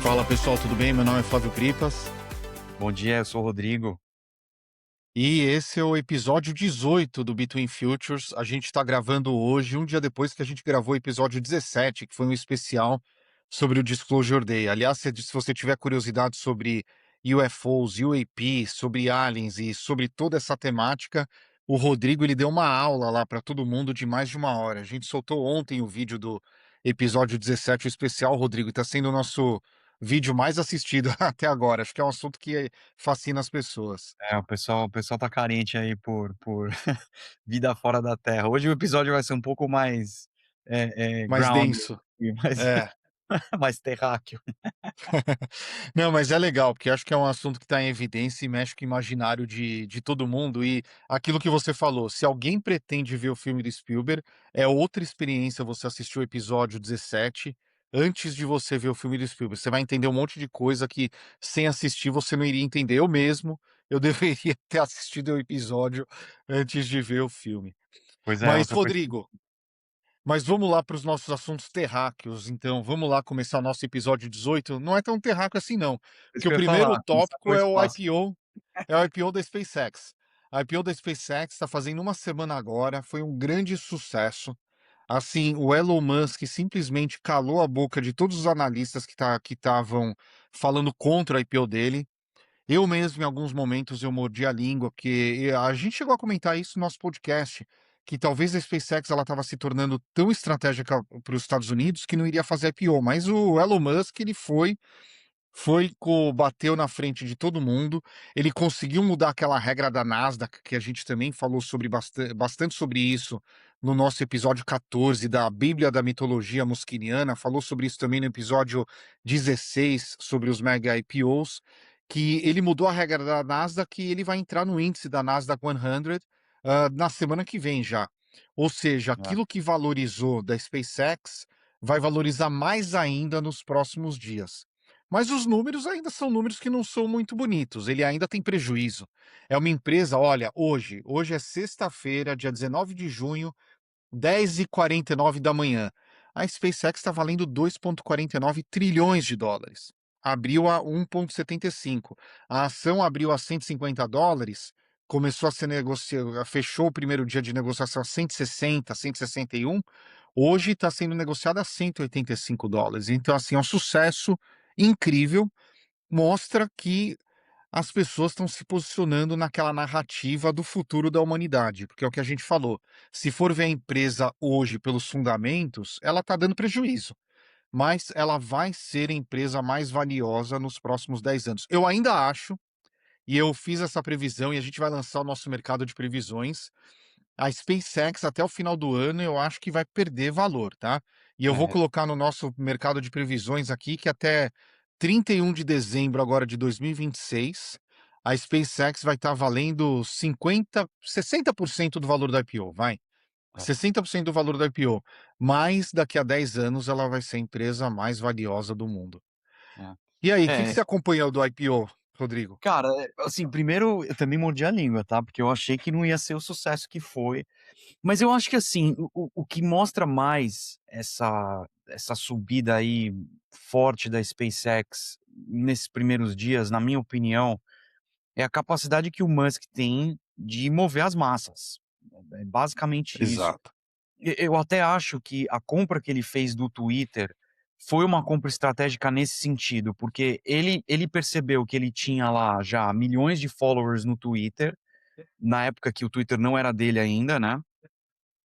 Fala pessoal, tudo bem? Meu nome é Flávio Gripas Bom dia, eu sou o Rodrigo. e esse é o episódio 18 do Between Futures. A gente está gravando hoje, um dia depois que a gente gravou o episódio 17, que foi um especial sobre o Disclosure Day. Aliás, se você tiver curiosidade sobre UFOs, UAP, sobre aliens e sobre toda essa temática, o Rodrigo ele deu uma aula lá para todo mundo de mais de uma hora. A gente soltou ontem o vídeo do episódio 17, o especial, Rodrigo, está sendo o nosso vídeo mais assistido até agora. Acho que é um assunto que fascina as pessoas. O pessoal tá carente aí por vida fora da Terra. Hoje o episódio vai ser um pouco mais, Mais grounded, denso. e mais É. mais terráqueo. Não, mas é legal, porque acho que é um assunto que está em evidência e mexe com o imaginário de todo mundo. E aquilo que você falou, se alguém pretende ver o filme do Spielberg, é outra experiência você assistir o episódio 17 antes de você ver o filme do Spielberg. Você vai entender um monte de coisa que sem assistir você não iria entender. Eu mesmo, eu deveria ter assistido o episódio antes de ver o filme. Pois é, Mas, outra coisa que Rodrigo, mas vamos lá para os nossos assuntos terráqueos, então. Vamos lá começar o nosso episódio 18. Não é tão terráqueo assim não, isso porque que o eu ia primeiro falar, começar tópico pelo é o espaço. IPO, é o IPO da SpaceX. A IPO da SpaceX está fazendo uma semana agora, foi um grande sucesso. Assim, o Elon Musk simplesmente calou a boca de todos os analistas que estavam falando contra a IPO dele. Eu mesmo, em alguns momentos, eu mordi a língua, porque a gente chegou a comentar isso no nosso podcast, que talvez a SpaceX ela estava se tornando tão estratégica para os Estados Unidos que não iria fazer IPO, mas o Elon Musk ele bateu na frente de todo mundo. Ele conseguiu mudar aquela regra da Nasdaq, que a gente também falou sobre bastante sobre isso no nosso episódio 14 da Bíblia da Mitologia Muskiniana. Falou sobre isso também no episódio 16 sobre os mega IPOs, que ele mudou a regra da Nasdaq e ele vai entrar no índice da Nasdaq 100 na semana que vem já. Ou seja, É, aquilo que valorizou da SpaceX vai valorizar mais ainda nos próximos dias. Mas os números ainda são números que não são muito bonitos, ele ainda tem prejuízo. É uma empresa, olha, hoje é sexta-feira, dia 19 de junho, 10h49 da manhã. A SpaceX está valendo 2,49 trilhões de dólares. Abriu a 1,75. A ação abriu a US$ 150, começou a ser negociada, fechou o primeiro dia de negociação a 160, 161. Hoje está sendo negociada a US$ 185. Então, assim, é um sucesso incrível. Mostra que as pessoas estão se posicionando naquela narrativa do futuro da humanidade, porque é o que a gente falou. Se for ver a empresa hoje pelos fundamentos, ela está dando prejuízo, mas ela vai ser a empresa mais valiosa nos próximos 10 anos. Eu ainda acho, e eu fiz essa previsão, e a gente vai lançar o nosso mercado de previsões. A SpaceX até o final do ano eu acho que vai perder valor, tá? E eu vou é, colocar no nosso mercado de previsões aqui que até 31 de dezembro agora de 2026, a SpaceX vai estar valendo 60% do valor da IPO, vai. é, 60% do valor da IPO. Mas daqui a 10 anos ela vai ser a empresa mais valiosa do mundo. é. E aí, o que É, você acompanhou do IPO, Rodrigo? cara, assim, primeiro eu também mordi a língua, tá, porque eu achei que não ia ser o sucesso que foi. Mas eu acho que assim, o que mostra mais essa subida aí forte da SpaceX nesses primeiros dias, na minha opinião, é a capacidade que o Musk tem de mover as massas. É basicamente isso. Exato. Eu até acho que a compra que ele fez do Twitter foi uma compra estratégica nesse sentido, porque ele percebeu que ele tinha lá já milhões de followers no Twitter, na época que o Twitter não era dele ainda, né?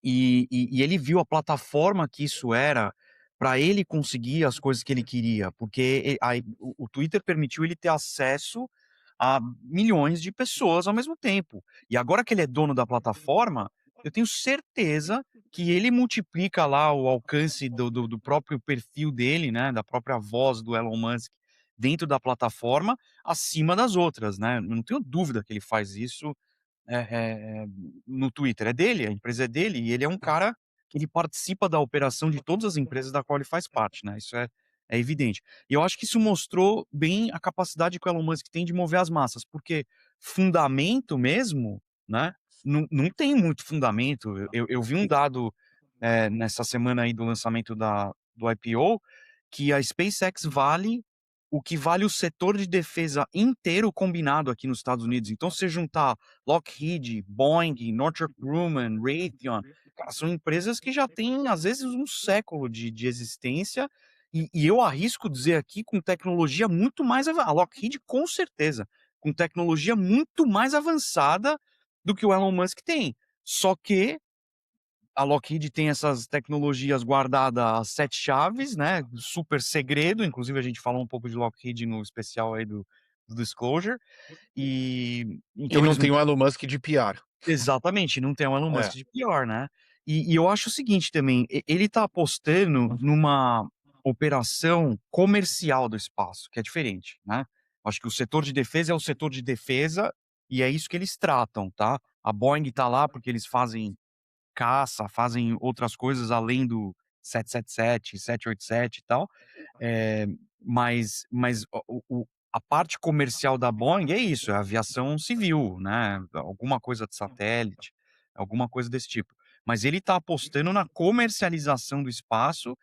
E ele viu a plataforma que isso era para ele conseguir as coisas que ele queria, porque o Twitter permitiu ele ter acesso a milhões de pessoas ao mesmo tempo. E agora que ele é dono da plataforma, eu tenho certeza que ele multiplica lá o alcance do próprio perfil dele, né, da própria voz do Elon Musk dentro da plataforma, acima das outras, né? Eu não tenho dúvida que ele faz isso é, no Twitter. É dele, a empresa é dele, e ele é um cara que ele participa da operação de todas as empresas da qual ele faz parte, né, isso é evidente. E eu acho que isso mostrou bem a capacidade que o Elon Musk tem de mover as massas, porque fundamento mesmo, né, não tem muito fundamento. Eu vi um dado, nessa semana aí do lançamento do IPO, que a SpaceX vale o que vale o setor de defesa inteiro combinado aqui nos Estados Unidos. Então, se você juntar Lockheed, Boeing, Northrop Grumman, Raytheon, cara, são empresas que já têm, às vezes, um século de existência, e eu arrisco dizer aqui com tecnologia muito mais a Lockheed com certeza, com tecnologia muito mais avançada do que o Elon Musk tem. Só que a Lockheed tem essas tecnologias guardadas às 7 chaves, né, super segredo, inclusive a gente falou um pouco de Lockheed no especial aí do Disclosure, e E então não eles não. tem o Elon Musk de PR. Exatamente, não tem o Elon Musk É. de pior, né. E eu acho o seguinte também, ele tá apostando numa operação comercial do espaço, que é diferente, né. Acho que o setor de defesa é o setor de defesa, e é isso que eles tratam, tá. A Boeing tá lá porque eles fazem caça, fazem outras coisas além do 777, 787 e tal, eh, mas a parte comercial da Boeing é isso, é aviação civil, né, alguma coisa de satélite, alguma coisa desse tipo. Mas ele tá apostando na comercialização do espaço,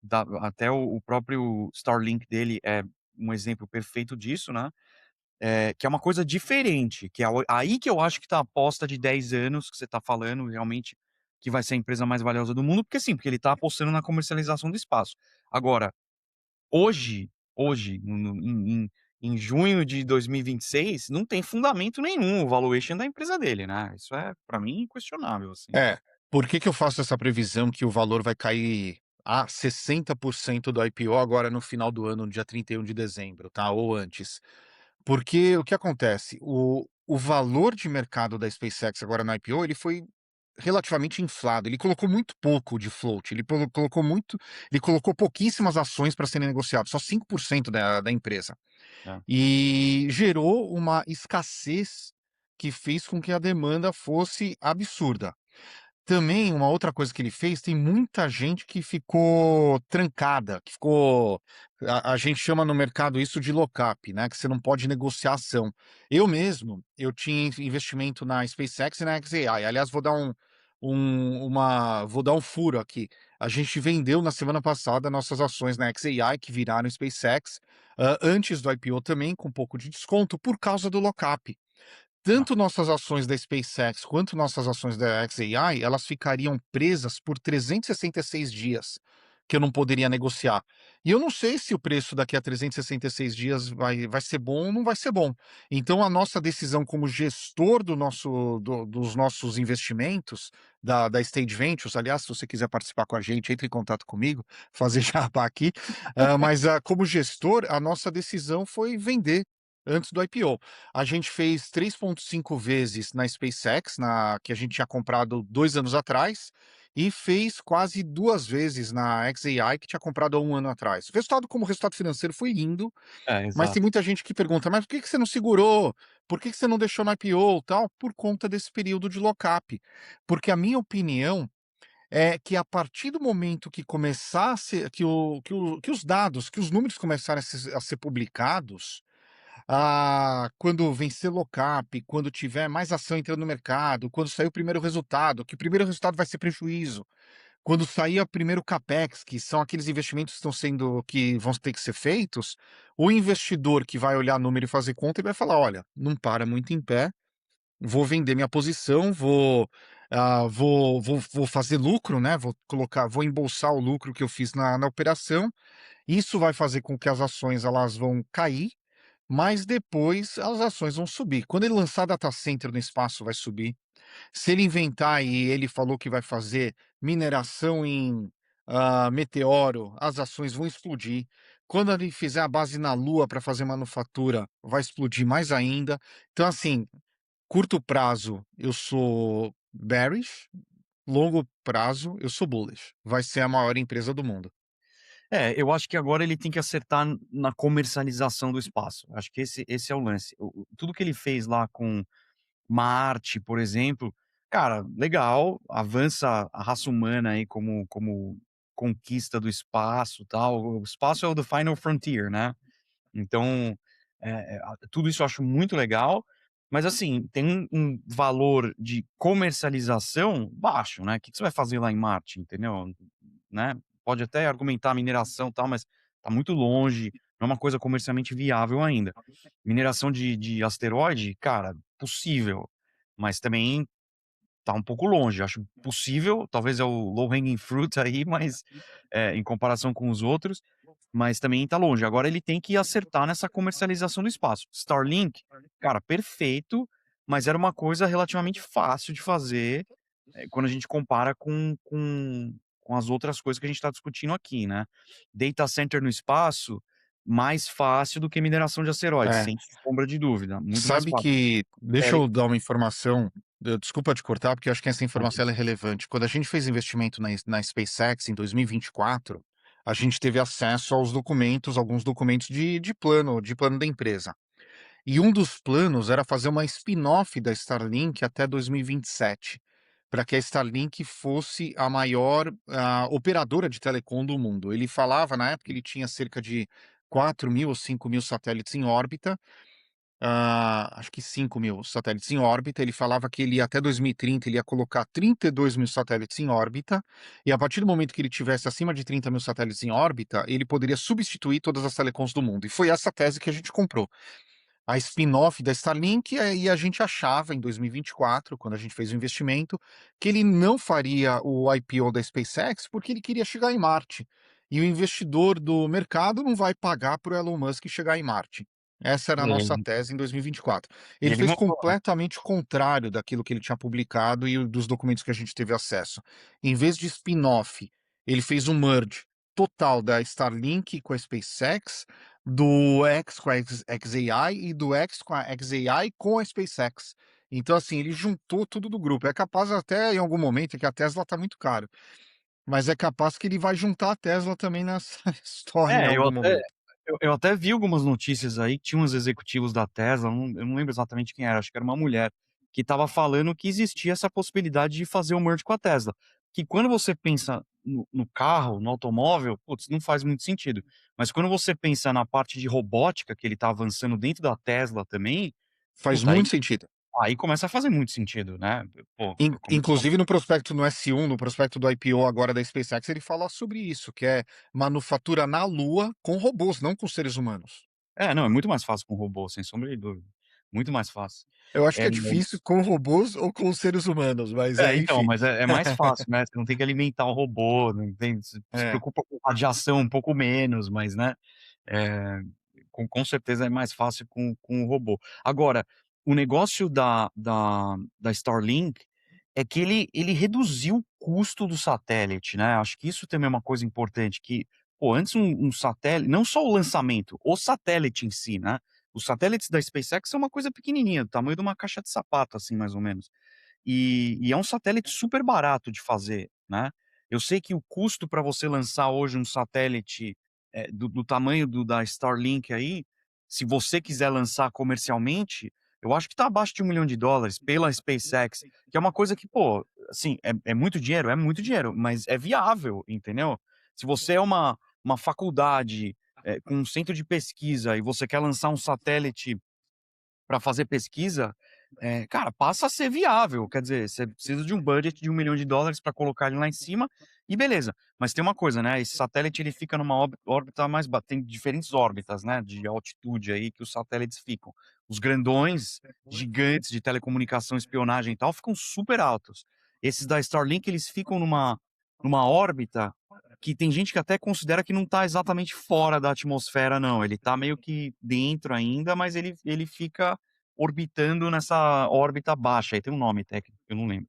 da até o próprio Starlink dele é um exemplo perfeito disso, né. Que é uma coisa diferente, que é o aí que eu acho que tá a aposta de 10 anos que você tá falando, realmente, que vai ser a empresa mais valiosa do mundo, porque sim, porque ele tá apostando na comercialização do espaço. Agora, hoje, em junho de 2026, não tem fundamento nenhum o valuation da empresa dele, né, isso é, pra mim, inquestionável, assim. É. Por que que eu faço essa previsão que o valor vai cair a 60% do IPO agora no final do ano, no dia 31 de dezembro, tá, ou antes? Porque o que acontece, o valor de mercado da SpaceX agora no IPO, ele foi relativamente inflado, ele colocou muito pouco de float, ele colocou pouquíssimas ações para serem negociadas, só 5% da empresa. É. E gerou uma escassez que fez com que a demanda fosse absurda. Também uma outra coisa que ele fez, tem muita gente que ficou trancada, que ficou a gente chama no mercado isso de lock-up, né, que você não pode negociar ação. Eu mesmo, eu tinha investimento na SpaceX e na xAI. Aliás, vou dar um furo aqui. A gente vendeu na semana passada nossas ações na xAI, que viraram SpaceX, antes do IPO também, com um pouco de desconto, por causa do lock-up. Ah, Tanto nossas ações da SpaceX quanto nossas ações da xAI, elas ficariam presas por 366 dias, que eu não poderia negociar. E eu não sei se o preço daqui a 366 dias vai ser bom ou não vai ser bom. Então a nossa decisão como gestor dos nossos investimentos, da Stage Ventures, aliás, se você quiser participar com a gente, entre em contato comigo, fazer jabá aqui, mas, como gestor, a nossa decisão foi vender antes do IPO. A gente fez 3,5 vezes na SpaceX, na que a gente tinha comprado 2 anos atrás, e fez quase 2 vezes na xAI, que tinha comprado há 1 ano atrás. O resultado como resultado financeiro foi lindo, mas tem exato. muita gente que pergunta: "Mas por que que você não segurou? Por que que você não deixou no IPO, tal?" Por conta desse período de lock-up. Porque a minha opinião é que a partir do momento que começar a ser que os dados, que os números começarem a ser publicados, quando vencer lock-up, quando tiver mais ação entrando no mercado, quando sair o primeiro resultado, que o primeiro resultado vai ser prejuízo, quando sair o primeiro capex, que são aqueles investimentos que vão ter que ser feitos, o investidor que vai olhar número e fazer conta, ele vai falar: "Olha, não para muito em pé, vou vender minha posição, vou fazer lucro, né, vou embolsar o lucro que eu fiz na operação". Isso vai fazer com que as ações elas vão cair, mas depois as ações vão subir. Quando ele lançar data center no espaço, vai subir. Se ele inventar e ele falou que vai fazer mineração em, meteoro, as ações vão explodir. Quando ele fizer a base na Lua para fazer manufatura, vai explodir mais ainda. Então, assim, curto prazo eu sou bearish, longo prazo eu sou bullish. Vai ser a maior empresa do mundo. Eu acho que agora ele tem que acertar na comercialização do espaço. Acho que esse é o lance. Tudo que ele fez lá com Marte, por exemplo, cara, legal, avança a raça humana aí como conquista do espaço, tal. O espaço é o the final frontier, né. Então, tudo isso eu acho muito legal, mas assim, tem um valor de comercialização baixo, né. O que que você vai fazer lá em Marte, entendeu? Né. Pode até argumentar mineração, e tal, mas tá muito longe, não é uma coisa comercialmente viável ainda. Mineração de asteroide, cara, possível, mas também tá um pouco longe. Acho possível, talvez é o low hanging fruit aí, mas, em comparação com os outros, mas também tá longe. Agora ele tem que acertar nessa comercialização do espaço. Starlink, cara, perfeito, mas era uma coisa relativamente fácil de fazer, quando a gente compara com as outras coisas que a gente tá discutindo aqui, né. Data center no espaço, mais fácil do que mineração de asteroides, É. sem sombra de dúvida, muito mais Sabe fácil. que deixa eu Satélite, dar uma informação, desculpa te cortar, porque eu acho que essa informação imagina. ela é relevante. Quando a gente fez investimento na SpaceX em 2024, a gente teve acesso aos documentos, alguns documentos de plano da empresa. E um dos planos era fazer uma spin-off da Starlink até 2027, para que a Starlink fosse a maior, operadora de telecom do mundo. Ele falava na época, ele tinha cerca de 4.000 ou 5.000 satélites em órbita, acho que 5.000 satélites em órbita. Ele falava que ele até 2030 ele ia colocar 32.000 satélites em órbita, e a partir do momento que ele tivesse acima de 30.000 satélites em órbita, ele poderia substituir todas as telecoms do mundo. E foi essa tese que a gente comprou. A spin-off da Starlink, e a gente achava em 2024, quando a gente fez o investimento, que ele não faria o IPO da SpaceX, porque ele queria chegar em Marte. E o investidor do mercado não vai pagar para o Elon Musk chegar em Marte. Essa era a nossa E tese em 2024. e Ele ele fez mandou, né. completamente o contrário daquilo que ele tinha publicado e dos documentos que a gente teve acesso. Em vez de spin-off, ele fez um merge total da Starlink com a SpaceX, do X com a xAI e do X com a xAI com a SpaceX. Então, assim, ele juntou tudo do grupo. É capaz até em algum momento, que a Tesla está muito caro, mas é capaz que ele vai juntar a Tesla também nessa história em É, algum momento. eu até vi algumas notícias aí que tinha uns executivos da Tesla, eu não lembro exatamente quem era, acho que era uma mulher, que estava falando que existia essa possibilidade de fazer o merge com a Tesla. Que quando você pensa no carro, no automóvel, putz, não faz muito sentido. Mas quando você pensa na parte de robótica que ele tá avançando dentro da Tesla também, Faz puta, aí muito sentido. aí começa a fazer muito sentido, né. Pô, começou. Inclusive no prospecto no S1, no prospecto do IPO agora da SpaceX, ele fala sobre isso, que é manufatura na Lua com robôs, não com seres humanos. É, não, é muito mais fácil com robô, sem sombra de dúvida. Muito mais fácil. Eu acho É. que é difícil com robôs ou com seres humanos, mas É, é, então, enfim. mas é mais fácil, né, você não tem que alimentar o robô, não tem, se É. preocupa com radiação um pouco menos, mas, né, eh, com certeza é mais fácil com o robô. Agora, o negócio da Starlink é que ele reduziu o custo do satélite, né, acho que isso também é uma coisa importante que, pô, antes um satélite não só o lançamento, o satélite em si, né, os satélites da SpaceX são uma coisa pequenininha, do tamanho de uma caixa de sapato, assim, mais ou menos. E é um satélite super barato de fazer, né. Eu sei que o custo para você lançar hoje um satélite, do tamanho do da Starlink aí, se você quiser lançar comercialmente, eu acho que tá abaixo de US$ 1.000.000 pela SpaceX, que é uma coisa que, pô, assim, é muito dinheiro? É muito dinheiro, mas é viável, entendeu. Se você é uma faculdade, com um centro de pesquisa e você quer lançar um satélite para fazer pesquisa, cara, passa a ser viável, quer dizer, você precisa de um budget de US$ 1.000.000 para colocar ele lá em cima e beleza. Mas tem uma coisa, né, esse satélite ele fica numa órbita mais ba tem diferentes órbitas, né, de altitude aí que os satélites ficam. Os grandões, gigantes de telecomunicação, espionagem e tal, ficam super altos. Esses da Starlink, eles ficam numa órbita que tem gente que até considera que não está exatamente fora da atmosfera não, ele está meio que dentro ainda, mas ele fica orbitando nessa órbita baixa, aí tem um nome técnico, eu não lembro.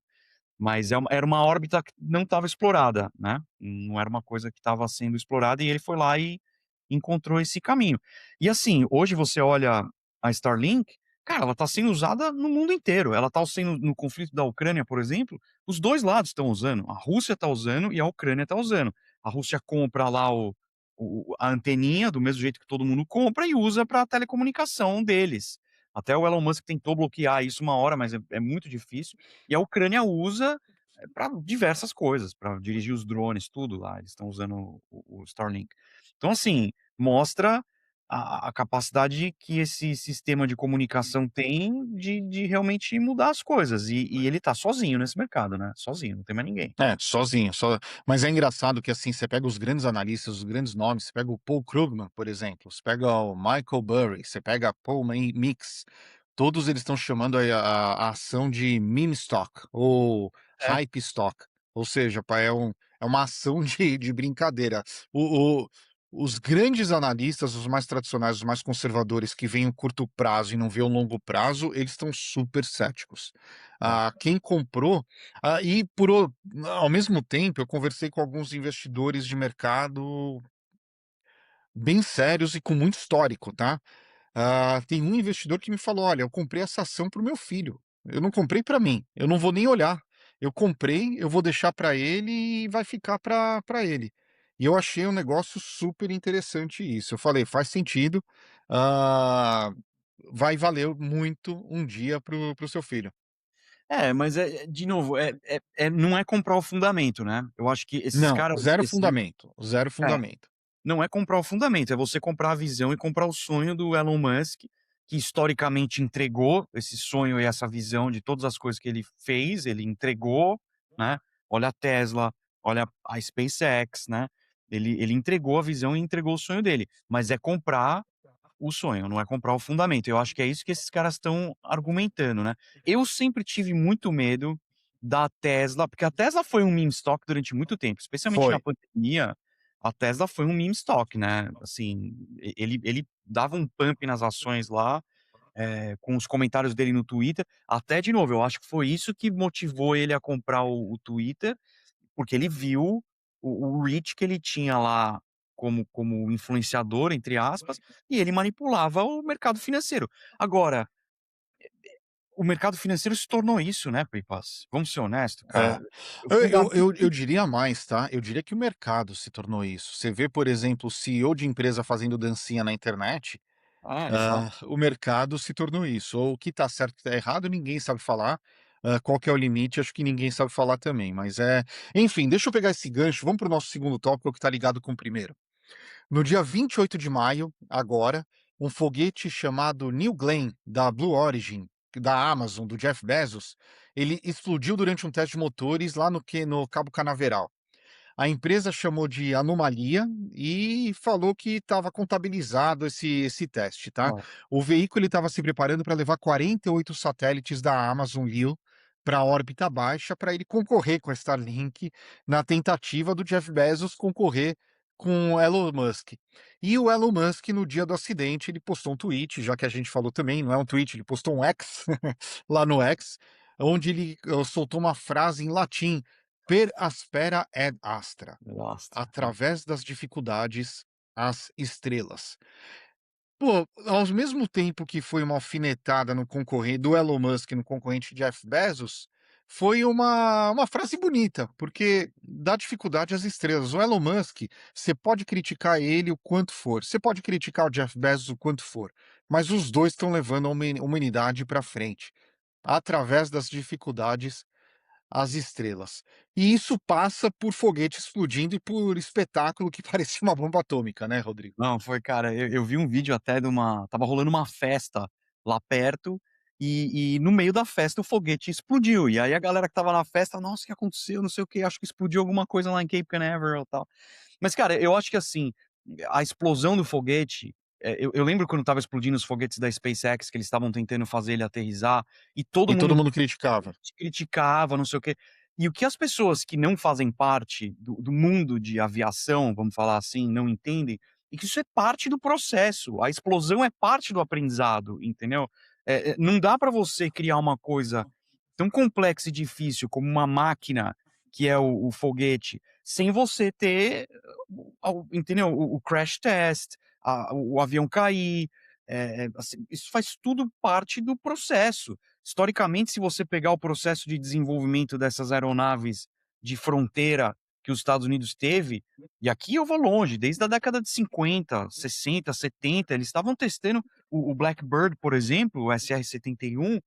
Mas era uma órbita que não estava explorada, né, não era uma coisa que estava sendo explorada e ele foi lá e encontrou esse caminho. E assim, hoje você olha a Starlink, cara, ela está sendo usada no mundo inteiro, ela está sendo no conflito da Ucrânia, por exemplo, os 2 lados estão usando, a Rússia está usando e a Ucrânia está usando. A Rússia compra lá a anteninha, do mesmo jeito que todo mundo compra, e usa para telecomunicação deles. Até o Elon Musk tentou bloquear isso uma hora, mas é muito difícil. E a Ucrânia usa, para diversas coisas, para dirigir os drones, tudo lá, eles estão usando o Starlink. Então assim, mostra a capacidade que esse sistema de comunicação tem de realmente mudar as coisas. E ele tá sozinho nesse mercado, né, sozinho, não tem mais ninguém. É, sozinho, só mas é engraçado que, assim, você pega os grandes analistas, os grandes nomes, você pega o Paul Krugman, por exemplo, você pega o Michael Burry, você pega Paul Mix, todos eles estão chamando a ação de meme stock ou É. hype stock, ou seja, é uma ação de brincadeira. O os grandes analistas, os mais tradicionais, os mais conservadores, que veem o curto prazo e não vê o longo prazo, eles estão super céticos. É. Quem comprou e por o ao mesmo tempo, eu conversei com alguns investidores de mercado bem sérios e com muito histórico, tá. Tem um investidor que me falou: "Olha, eu comprei essa ação para o meu filho, eu não comprei para mim, eu não vou nem olhar. Eu comprei, eu vou deixar para ele e vai ficar para ele". E eu achei um negócio super interessante isso. Eu falei: "Faz sentido, ah, vai valer muito um dia para o seu filho". É, mas de novo, não é comprar o fundamento, né. Eu acho que esses Não, caras, zero esses fundamento, zero é. fundamento. Não é comprar o fundamento, é você comprar a visão e comprar o sonho do Elon Musk, que historicamente entregou esse sonho e essa visão de todas as coisas que ele fez, ele entregou, né. Olha a Tesla, olha a SpaceX, né. Ele entregou a visão e entregou o sonho dele, mas é comprar o sonho, não é comprar o fundamento. Eu acho que é isso que esses caras estão argumentando, né. Eu sempre tive muito medo da Tesla, porque a Tesla foi um meme stock durante muito tempo, especialmente Foi. na pandemia, a Tesla foi um meme stock, né, assim, ele dava um pump nas ações lá, com os comentários dele no Twitter, até de novo, eu acho que foi isso que motivou ele a comprar o Twitter, porque ele viu o reach que ele tinha lá como influenciador, entre aspas, e ele manipulava o mercado financeiro. Agora, o mercado financeiro se tornou isso, né, Pipas? Vamos ser honesto, É. cara. O fundamento Eu diria mais, tá, eu diria que o mercado se tornou isso. Você vê, por exemplo, o CEO de empresa fazendo dancinha na internet, ele fala. o mercado se tornou isso. Ou o que tá certo, o que tá errado, ninguém sabe falar. Qual que é o limite, acho que ninguém sabe falar também, mas enfim, deixa eu pegar esse gancho, vamos para o nosso segundo tópico que tá ligado com o primeiro. No dia 28 de maio, agora, um foguete chamado New Glenn, da Blue Origin, da Amazon, do Jeff Bezos, ele explodiu durante um teste de motores lá no Cabo Canaveral. A empresa chamou de anomalia e falou que estava contabilizado esse teste, tá? Ó, O veículo estava se preparando para levar 48 satélites da Amazon Leo para a órbita baixa para ele concorrer com a Starlink na tentativa do Jeff Bezos concorrer com o Elon Musk. E o Elon Musk, no dia do acidente, ele postou um tweet, já que a gente falou também, não é um tweet, ele postou um X lá no X, onde ele soltou uma frase em latim: Per aspera ad astra. Pilastra. Através das dificuldades, as estrelas. Pô, ao mesmo tempo que foi uma alfinetada no concorrente do Elon Musk no concorrente Jeff Bezos, foi uma frase bonita, porque dá dificuldade às estrelas. O Elon Musk, você pode criticar ele o quanto for, você pode criticar o Jeff Bezos o quanto for, mas os 2 estão levando a humanidade para frente, através das dificuldades as estrelas. E isso passa por foguete explodindo e por espetáculo que parecia uma bomba atômica, né, Rodrigo? Não, foi, cara, eu vi um vídeo até de uma estava rolando uma festa lá perto, e no meio da festa o foguete explodiu, e aí a galera que estava na festa: "Nossa, o que aconteceu? Não sei o quê, acho que explodiu alguma coisa lá em Cape Canaveral, e tal". Mas, cara, eu acho que, assim, a explosão do foguete, eu lembro quando estava explodindo os foguetes da SpaceX, que eles estavam tentando fazer ele aterrissar, e todo E todo mundo mundo criticava. criticava, não sei o quê. E o que as pessoas que não fazem parte do mundo de aviação, vamos falar assim, não entendem, é que isso é parte do processo, a explosão é parte do aprendizado, entendeu? Não dá para você criar uma coisa tão complexa e difícil como uma máquina, que é o foguete, sem você ter entendeu? O crash test, o avião cair, assim, isso faz tudo parte do processo. Historicamente, se você pegar o processo de desenvolvimento dessas aeronaves de fronteira que os Estados Unidos teve, e aqui eu vou longe, desde a década de 50, 60, 70, eles estavam testando o Blackbird, por exemplo, o SR-71,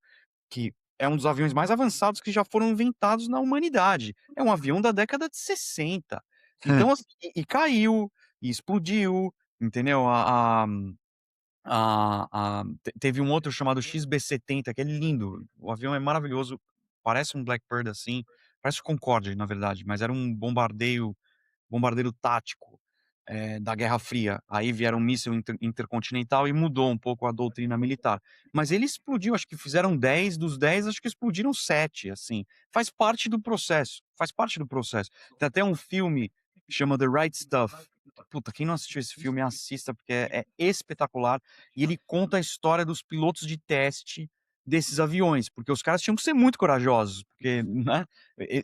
que é um dos aviões mais avançados que já foram inventados na humanidade. É um avião da década de 60. Então, assim, caiu, e explodiu, entendeu? Teve um outro chamado XB-70 que é lindo, o avião é maravilhoso, parece um Blackbird, assim, parece o Concorde na verdade, mas era um bombardeiro tático, da Guerra Fria. Aí vieram um míssil intercontinental e mudou um pouco a doutrina militar. Mas ele explodiu, acho que fizeram 10, dos 10 acho que explodiram 7, assim. Faz parte do processo, faz parte do processo. Tem até um filme que chama The Right Stuff. Puta, quem não assistiu esse filme, assista, porque é espetacular, e ele conta a história dos pilotos de teste desses aviões, porque os caras tinham que ser muito corajosos, porque, né,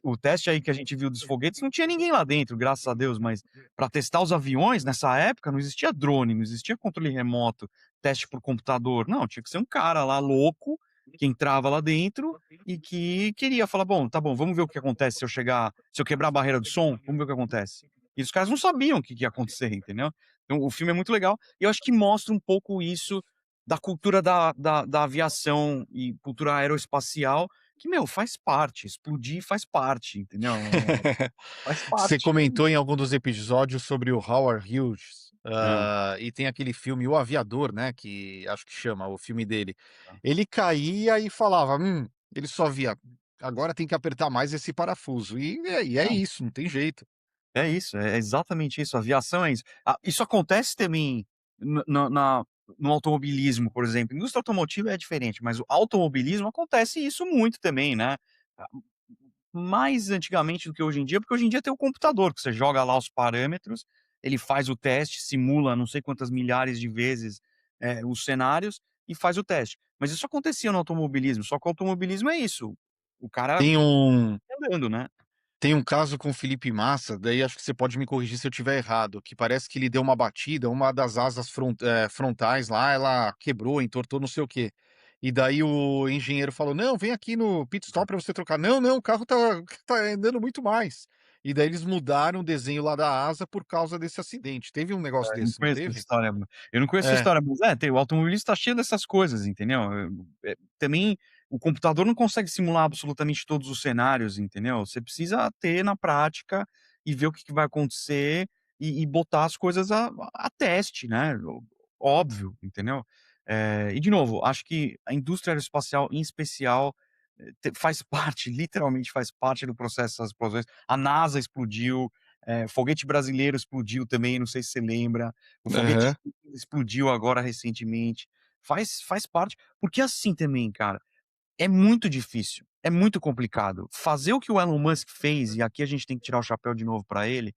o teste aí que a gente viu dos foguetes não tinha ninguém lá dentro, graças a Deus, mas para testar os aviões nessa época não existia drone, não existia controle remoto, teste por computador, não, tinha que ser um cara lá louco que entrava lá dentro e que queria falar: "Bom, tá bom, vamos ver o que acontece se eu quebrar a barreira do som, vamos ver o que acontece". E os caras não sabiam o que que ia acontecer, entendeu? Então o filme é muito legal, e eu acho que mostra um pouco isso da cultura da aviação e cultura aeroespacial, que, meu, faz parte, explodir faz parte, entendeu? Faz Você parte. comentou em algum dos episódios sobre o Howard Hughes, Hã, e tem aquele filme O Aviador, né, que acho que chama o filme dele. tá. Ele caía e falava: ele só via, agora tem que apertar mais esse parafuso", e é Não, isso, não tem jeito. é isso, é exatamente isso, a aviação é isso. Isso acontece também no automobilismo, por exemplo. Indústria automotiva é diferente, mas o automobilismo acontece isso muito também, né. Ah, mais antigamente do que hoje em dia, porque hoje em dia tem o computador, que você joga lá os parâmetros, ele faz o teste, simula não sei quantas milhares de vezes, os cenários e faz o teste. Mas isso acontecia no automobilismo, só que o automobilismo é isso, o cara Tem um andando, né. Tem um caso com o Felipe Massa, daí acho que você pode me corrigir se eu estiver errado, que parece que ele deu uma batida, uma das asas frontais lá, ela quebrou, entortou, não sei o quê. E daí o engenheiro falou: "Não, vem aqui no pit stop para você trocar". "Não, não, o carro tá andando muito mais". E daí eles mudaram o desenho lá da asa por causa desse acidente. Teve um negócio Eu não desse, não conheço essa teve? história, eu não conheço essa É. história, mas tem o automobilista tá cheio dessas coisas, entendeu. Também o computador não consegue simular absolutamente todos os cenários, entendeu. Você precisa ter na prática e ver o que que vai acontecer e botar as coisas a teste, né, óbvio, entendeu. E de novo, acho que a indústria aeroespacial em especial, faz parte, literalmente faz parte do processo dessas explosões. A NASA explodiu, foguete brasileiro explodiu também, não sei se você lembra. O foguete Aham. chinês explodiu agora recentemente. Faz parte, porque assim também, cara, é muito difícil, é muito complicado. Fazer o que o Elon Musk fez, e aqui a gente tem que tirar o chapéu de novo pra ele,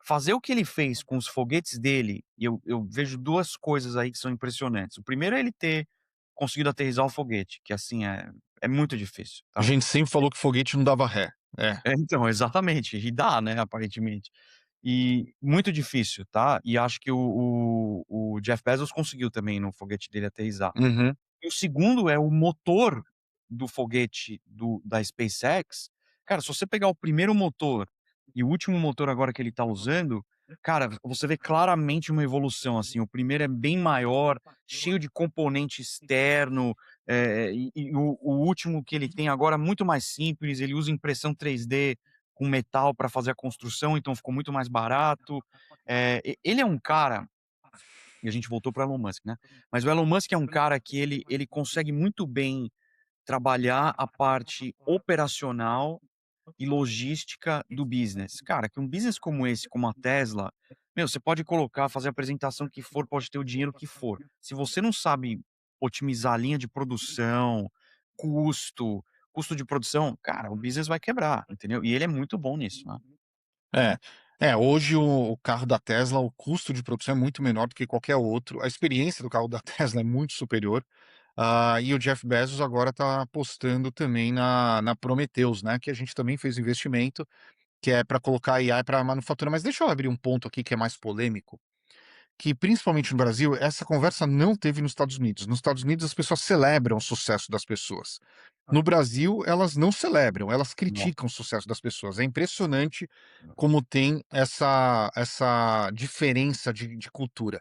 fazer o que ele fez com os foguetes dele, e eu vejo 2 coisas aí que são impressionantes. O primeiro é ele ter conseguido aterrissar o foguete, que assim, é muito difícil, A tá. gente sempre falou que foguete não dava ré. É. Então, exatamente, e dá, né, aparentemente. E muito difícil, tá. E acho que o Jeff Bezos conseguiu também no foguete dele aterrissar. Uhum. E o segundo é o motor do foguete da SpaceX. Cara, se você pegar o primeiro motor e o último motor agora que ele tá usando, cara, você vê claramente uma evolução, assim, o primeiro é bem maior, cheio de componente externo, e o último que ele tem agora é muito mais simples, ele usa impressão 3D com metal para fazer a construção, então ficou muito mais barato. Ele é um cara, e a gente voltou para o Elon Musk, né, mas o Elon Musk é um cara que ele consegue muito bem trabalhar a parte operacional e logística do business. Cara, que um business como esse, como a Tesla, meu, você pode colocar, fazer a apresentação que for, pode ter o dinheiro que for. Se você não sabe otimizar a linha de produção, custo, custo de produção, cara, o business vai quebrar, entendeu? E ele é muito bom nisso, né? É. É, hoje o carro da Tesla, o custo de produção é muito menor do que qualquer outro. A experiência do carro da Tesla é muito superior. E o Jeff Bezos agora está apostando também na Prometheus, né, que a gente também fez investimento, que é para colocar AI para manufatura. Mas deixa eu abrir um ponto aqui que é mais polêmico, que principalmente no Brasil, essa conversa não teve nos Estados Unidos. Nos Estados Unidos as pessoas celebram o sucesso das pessoas. No Brasil, elas não celebram, elas Não, criticam o sucesso das pessoas. É impressionante como tem essa diferença de cultura.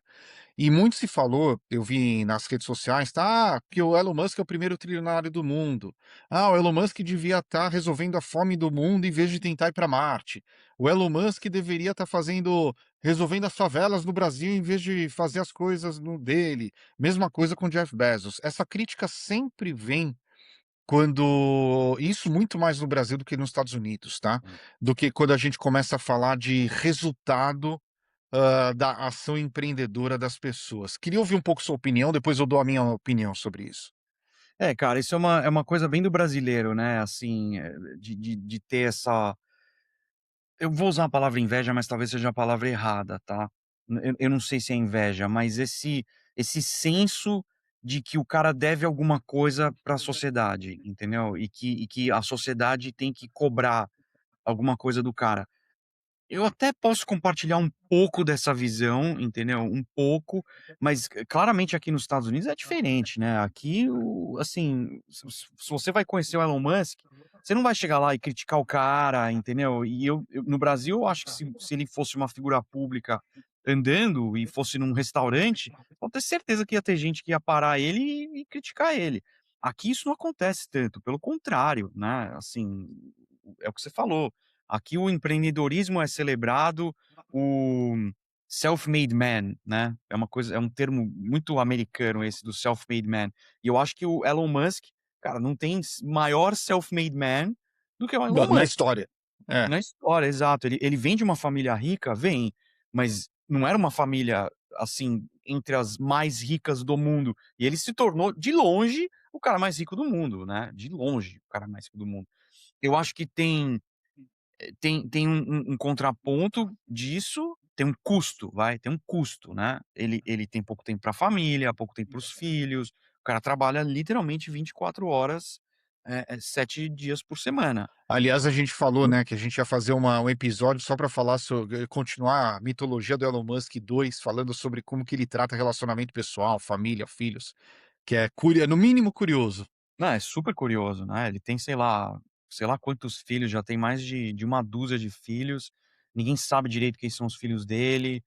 E muito se falou, eu vi nas redes sociais, tá, que o Elon Musk é o primeiro trilionário do mundo. O Elon Musk devia estar resolvendo a fome do mundo em vez de tentar ir para Marte. O Elon Musk deveria estar fazendo resolvendo as favelas no Brasil em vez de fazer as coisas no dele. Mesma coisa com Jeff Bezos. Essa crítica sempre vem quando isso muito mais no Brasil do que nos Estados Unidos, tá, Hum. do que quando a gente começa a falar de resultado, da ação empreendedora das pessoas. Queria ouvir um pouco sua opinião, depois eu dou a minha opinião sobre isso. É, cara, isso é uma coisa bem do brasileiro, né, assim, de ter essa, eu vou usar a palavra inveja, mas talvez seja a palavra errada, tá. Eu não sei se é inveja, mas esse senso de que o cara deve alguma coisa para a sociedade, entendeu, e que a sociedade tem que cobrar alguma coisa do cara. Eu até posso compartilhar um pouco dessa visão, entendeu, um pouco, mas claramente aqui nos Estados Unidos é diferente, né, aqui o assim, se você vai conhecer o Elon Musk, você não vai chegar lá e criticar o cara, entendeu. E eu no Brasil eu acho que se ele fosse uma figura pública andando e fosse num restaurante, pode ter certeza que ia ter gente que ia parar ele e criticar ele. Aqui isso não acontece tanto, pelo contrário, né, assim, é o que você falou. Aqui o empreendedorismo é celebrado, o self-made man, né, é uma coisa, é um termo muito americano esse do self-made man. E eu acho que o Elon Musk, cara, não tem maior self-made man do que o Na Elon na Musk. história. É. Na história, exato. Ele vem de uma família rica? Vem, mas não era uma família, assim, entre as mais ricas do mundo. E ele se tornou, de longe, o cara mais rico do mundo, né, de longe, o cara mais rico do mundo. Eu acho que tem um contraponto disso, tem um custo, vai, tem um custo, né. Ele tem pouco tempo para a família, pouco tempo para os filhos, o cara trabalha literalmente 24 horas, 7 dias por semana. Aliás, a gente falou, né, que a gente ia fazer um episódio só para falar sobre continuar a mitologia do Elon Musk 2, falando sobre como que ele trata relacionamento pessoal, família, filhos, que é no mínimo curioso. Não, é super curioso, né, ele tem, sei lá quantos filhos, já tem mais de uma dúzia de filhos, ninguém sabe direito quem são os filhos dele,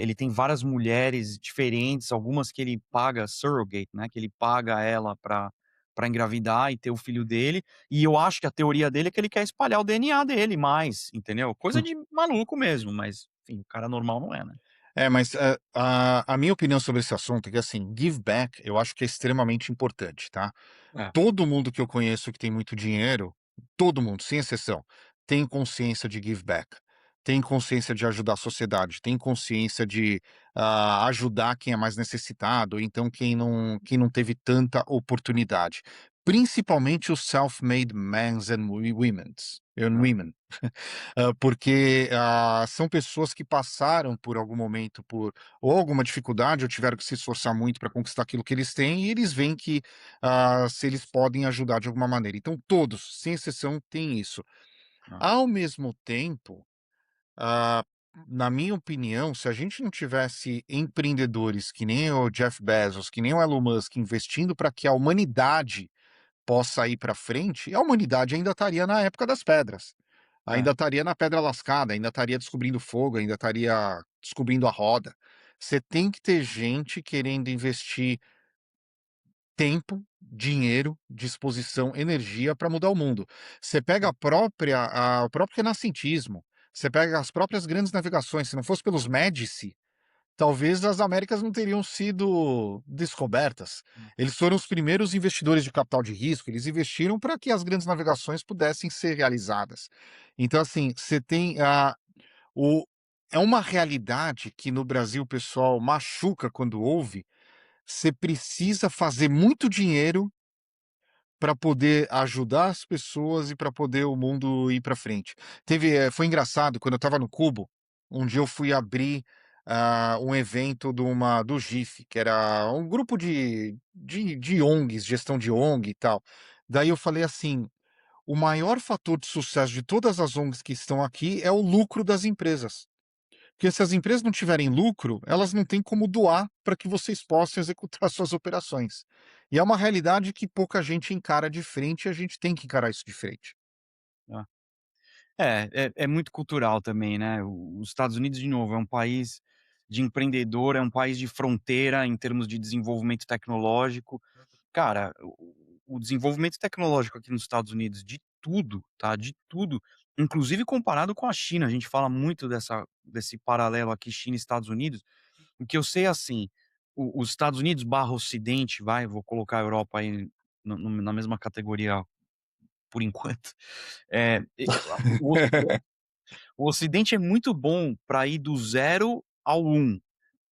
ele tem várias mulheres diferentes, algumas que ele paga surrogate, né, que ele paga ela pra engravidar e ter o filho dele, e eu acho que a teoria dele é que ele quer espalhar o DNA dele mais, entendeu, coisa de maluco mesmo, mas, enfim, o cara normal não é, né. É, mas, a minha opinião sobre esse assunto é que, assim, give back eu acho que é extremamente importante, tá. É, Todo mundo que eu conheço que tem muito dinheiro, todo mundo, sem exceção, tem consciência de give back, tem consciência de ajudar a sociedade, tem consciência de, ajudar quem é mais necessitado, ou então quem não teve tanta oportunidade. Principalmente os self-made mens and womens and é, women. Porque, são pessoas que passaram por algum momento por ou alguma dificuldade ou tiveram que se esforçar muito para conquistar aquilo que eles têm e eles veem que, se eles podem ajudar de alguma maneira. Então todos, sem exceção, têm isso. é, Ao mesmo tempo, ah, na minha opinião, se a gente não tivesse empreendedores que nem o Jeff Bezos, que nem o Elon Musk investindo para que a humanidade possa ir para frente, a humanidade ainda estaria na época das pedras. é, Ainda estaria na pedra lascada, ainda estaria descobrindo fogo, ainda estaria descobrindo a roda. Você tem que ter gente querendo investir tempo, dinheiro, disposição, energia para mudar o mundo. Você pega o próprio renascentismo, você pega as próprias grandes navegações, se não fosse pelos Médici, talvez as Américas não teriam sido descobertas. Eles foram os primeiros investidores de capital de risco, eles investiram para que as grandes navegações pudessem ser realizadas. Então, assim, você tem o é uma realidade que no Brasil o pessoal machuca quando ouve, você precisa fazer muito dinheiro para poder ajudar as pessoas e para poder o mundo ir para frente. Foi engraçado, quando eu estava no Cubo, um dia eu fui abrir, um evento do GIF, que era um grupo de ONGs, gestão de ONG e tal. Daí eu falei assim: "O maior fator de sucesso de todas as ONGs que estão aqui é o lucro das empresas". Porque se as empresas não tiverem lucro, elas não têm como doar para que vocês possam executar suas operações. E é uma realidade que pouca gente encara de frente e a gente tem que encarar isso de frente. é. É muito cultural também, né, os Estados Unidos, de novo, é um país de empreendedor, é um país de fronteira em termos de desenvolvimento tecnológico. Cara, o desenvolvimento tecnológico aqui nos Estados Unidos, de tudo, tá, de tudo, inclusive comparado com a China, a gente fala muito desse paralelo aqui China e Estados Unidos. O que eu sei é assim, o os Estados Unidos barra Ocidente, vai, vou colocar a Europa aí no na mesma categoria por enquanto, o Ocidente é muito bom para ir do 0 ao 1.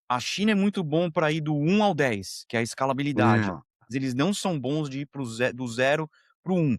A China é muito bom para ir do 1 ao 10, que é a escalabilidade, É. mas eles não são bons de ir para o do 0 para o 1.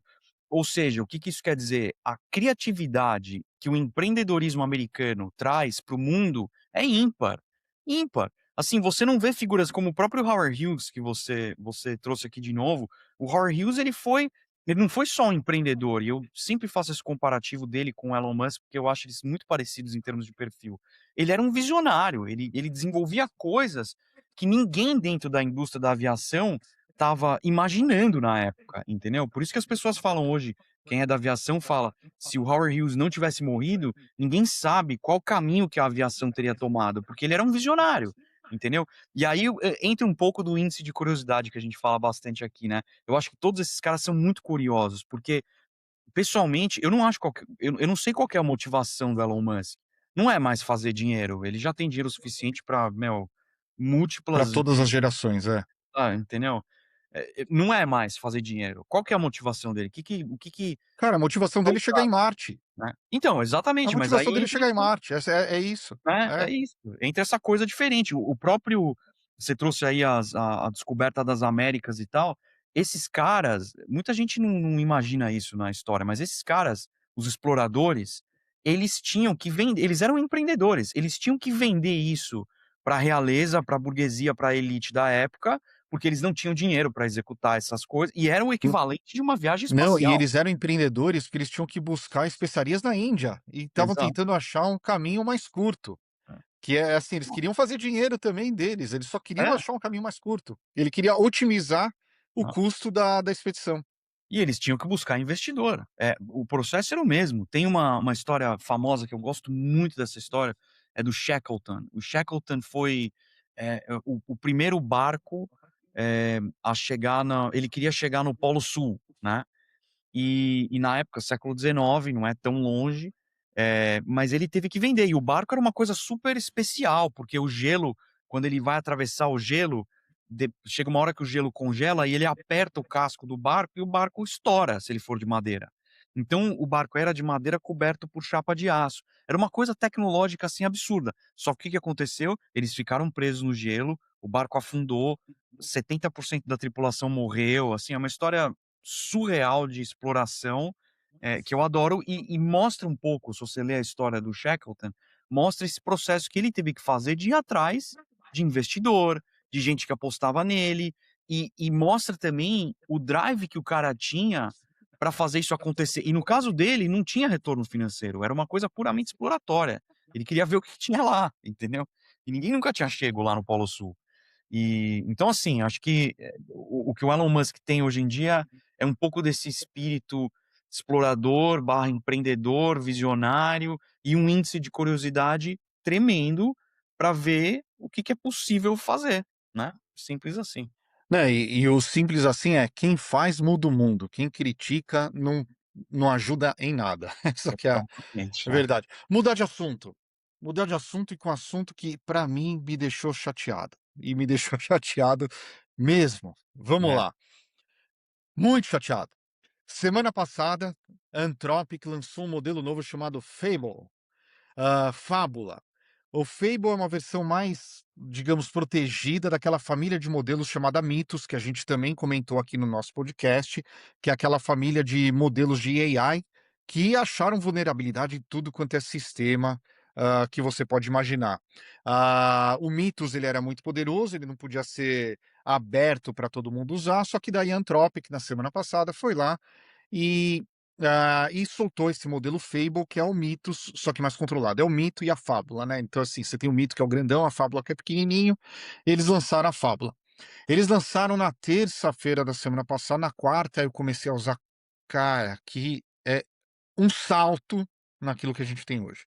Ou seja, o que que isso quer dizer? A criatividade que o empreendedorismo americano traz para o mundo é ímpar, ímpar. Assim, você não vê figuras como o próprio Howard Hughes, que você trouxe aqui de novo. O Howard Hughes, ele não foi só um empreendedor, e eu sempre faço esse comparativo dele com o Elon Musk, porque eu acho eles muito parecidos em termos de perfil. Ele era um visionário, ele desenvolvia coisas que ninguém dentro da indústria da aviação estava imaginando na época, entendeu? Por isso que as pessoas falam hoje, quem é da aviação fala: "Se o Howard Hughes não tivesse morrido, ninguém sabe qual caminho que a aviação teria tomado", porque ele era um visionário, entendeu? E aí, entra um pouco do índice de curiosidade que a gente fala bastante aqui, né. Eu acho que todos esses caras são muito curiosos, porque pessoalmente, eu não acho qual que eu não sei qual que é a motivação do Elon Musk. Não é mais fazer dinheiro, ele já tem dinheiro suficiente pra, Para múltiplas todas as gerações, é. entendeu? Não é mais fazer dinheiro. Qual que é a motivação dele? O que que Cara, a motivação qual dele o é chegar em prazo, Marte. né? Então, A exatamente, mas motivação aí dele é entra chegar em isso. Marte, essa é isso. É É. isso, entre essa coisa diferente, o próprio você trouxe aí a descoberta das Américas e tal, esses caras, muita gente não imagina isso na história, mas esses caras, os exploradores, eles tinham que vender, eles eram empreendedores, eles tinham que vender isso pra realeza, pra burguesia, pra elite da época, porque eles não tinham dinheiro pra executar essas coisas, e era o N equivalente de uma viagem não, e espacial. eles eram empreendedores, porque eles tinham que buscar especiarias na Índia, e estavam Exato. tentando achar um caminho mais curto, que é assim, eles queriam fazer dinheiro também deles, eles só É, queriam é. achar um caminho mais curto. Ele queria otimizar o custo da expedição. E eles tinham que buscar investidor. O processo era o mesmo. Tem uma história famosa que eu gosto muito dessa história, é do Shackleton. O Shackleton foi, o primeiro barco, a chegar na ele queria chegar no Polo Sul, né. E na época, século XIX, não é tão longe, mas ele teve que vender, e o barco era uma coisa super especial, porque o gelo, quando ele vai atravessar o gelo, chega uma hora que o gelo congela e ele aperta o casco do barco e o barco estoura, se ele for de madeira. Então o barco era de madeira coberto por chapa de aço. Era uma coisa tecnológica, assim, absurda. Só que o que que aconteceu? Eles ficaram presos no gelo, o barco afundou, 70% da tripulação morreu, assim, é uma história surreal de exploração, que eu adoro e mostra um pouco, se você ler a história do Shackleton, mostra esse processo que ele teve que fazer de ir atrás de investidor, de gente que apostava nele, e mostra também o drive que o cara tinha para fazer isso acontecer. E no caso dele, não tinha retorno financeiro, era uma coisa puramente exploratória. Ele queria ver o que tinha lá, entendeu? E ninguém nunca tinha chego lá no Polo Sul. E então, assim, acho que, o que o Elon Musk tem hoje em dia é um pouco desse espírito explorador, barra empreendedor, visionário e um índice de curiosidade tremendo para ver o que que é possível fazer, né, simples assim. Né, e o simples assim é: quem faz muda o mundo, quem critica não ajuda em nada. Essa que é a Exatamente, é. verdade. Mudar de assunto e com assunto que pra mim me deixou chateado, e me deixou chateado mesmo. Vamos É, lá, muito chateado. Semana passada, a Anthropic lançou um modelo novo chamado Fable. Fábula. O Fable é uma versão mais, digamos, protegida daquela família de modelos chamada Mitos, que a gente também comentou aqui no nosso podcast, que é aquela família de modelos de AI que acharam vulnerabilidade em tudo quanto é sistema, que você pode imaginar. O Mitos, ele era muito poderoso, ele não podia ser aberto para todo mundo usar, só que daí a Anthropic, na semana passada, foi lá e, e soltou esse modelo Fable, que é o Mitos, só que mais controlado. É o mito e a fábula, né? Então, assim, você tem o mito que é o grandão, a fábula que é pequenininho. Eles lançaram a fábula. Eles lançaram na terça-feira da semana passada, na quarta eu comecei a usar. Cara, que é um salto naquilo que a gente tem hoje.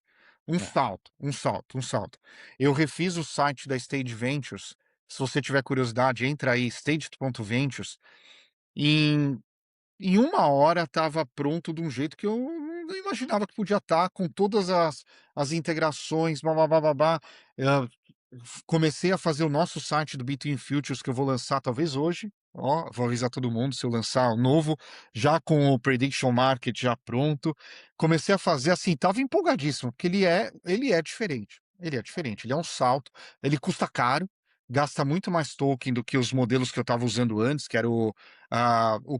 Um é. salto, um salto, um salto. Eu refiz o site da Stage Ventures. Se você tiver curiosidade, entra aí, stage.ventures. Em em 1 hora estava pronto de um jeito que eu não imaginava que podia estar com todas as integrações, blá-blá-blá-blá-blá. Hã, comecei a fazer o nosso site do Between Futures que eu vou lançar talvez hoje. Ó, vou avisar todo mundo se eu lançar o novo, já com o prediction market já pronto. Comecei a fazer assim, estava empolgadíssimo, porque ele é diferente. Ele é diferente, ele é um salto, ele custa caro, gasta muito mais token do que os modelos que eu estava usando antes, que era o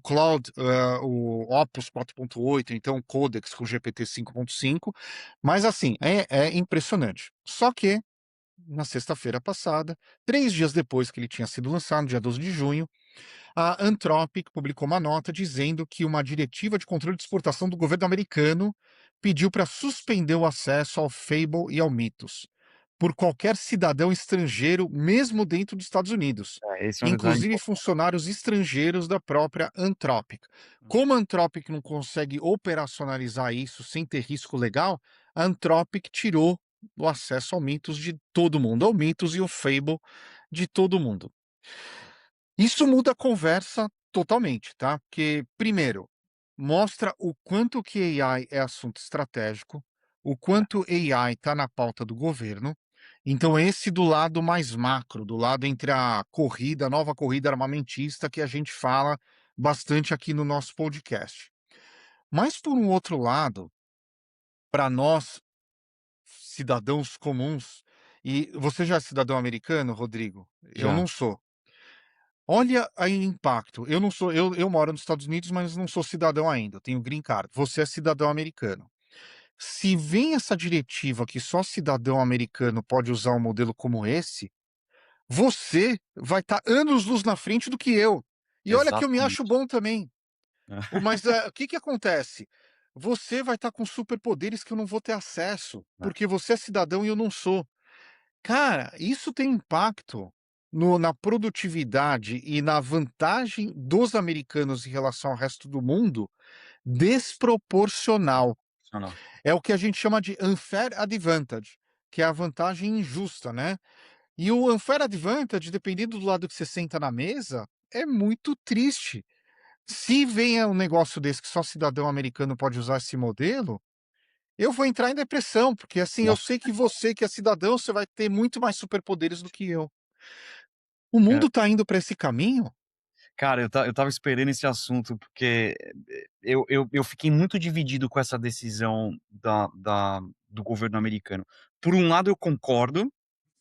Claude, o Opus 4.8, então o Codex com GPT 5.5, mas assim, é impressionante. Só que, na sexta-feira passada, 3 dias depois que ele tinha sido lançado, dia 12 de junho, a Anthropic publicou uma nota dizendo que uma diretiva de controle de exportação do governo americano pediu para suspender o acesso ao Fable e ao Mythos por qualquer cidadão estrangeiro, mesmo dentro dos Estados Unidos, É, esse é um detalhe inclusive importante. funcionários estrangeiros da própria Anthropic. Como a Anthropic não consegue operacionalizar isso sem ter risco legal, a Anthropic tirou o acesso ao Mythos de todo mundo, ao Mythos e o Fable de todo mundo. Isso muda a conversa totalmente, tá? Porque, primeiro, mostra o quanto que AI é assunto estratégico, o É, quanto AI está na pauta do governo. Então, esse do lado mais macro, do lado entre a corrida, a nova corrida armamentista, que a gente fala bastante aqui no nosso podcast. Mas, por um outro lado, para nós, cidadãos comuns, e você já é cidadão americano, Rodrigo? Eu já, não sou. Olha aí o impacto. Eu não sou eu moro nos Estados Unidos, mas não sou cidadão ainda, eu tenho green card. Você é cidadão americano. Se vem essa diretiva que só cidadão americano pode usar um modelo como esse, você vai estar anos-luz na frente do que eu. E olha que eu me acho exatamente. bom também. Mas, o que que acontece? Você vai estar com superpoderes que eu não vou ter acesso, É, porque você é cidadão e eu não sou. Cara, isso tem impacto na produtividade e na vantagem dos americanos em relação ao resto do mundo desproporcional. sensacional. É o que a gente chama de unfair advantage, que é a vantagem injusta, né? E o unfair advantage, dependendo do lado que você senta na mesa, é muito triste. Se vem um negócio desse que só cidadão americano pode usar esse modelo, eu vou entrar em depressão, porque assim, eu sei que você que é cidadão, você vai ter muito mais superpoderes do que eu. O É. mundo tá indo para esse caminho? Cara, eu estava esperando esse assunto, porque eu fiquei muito dividido com essa decisão do governo americano. Por um lado eu concordo,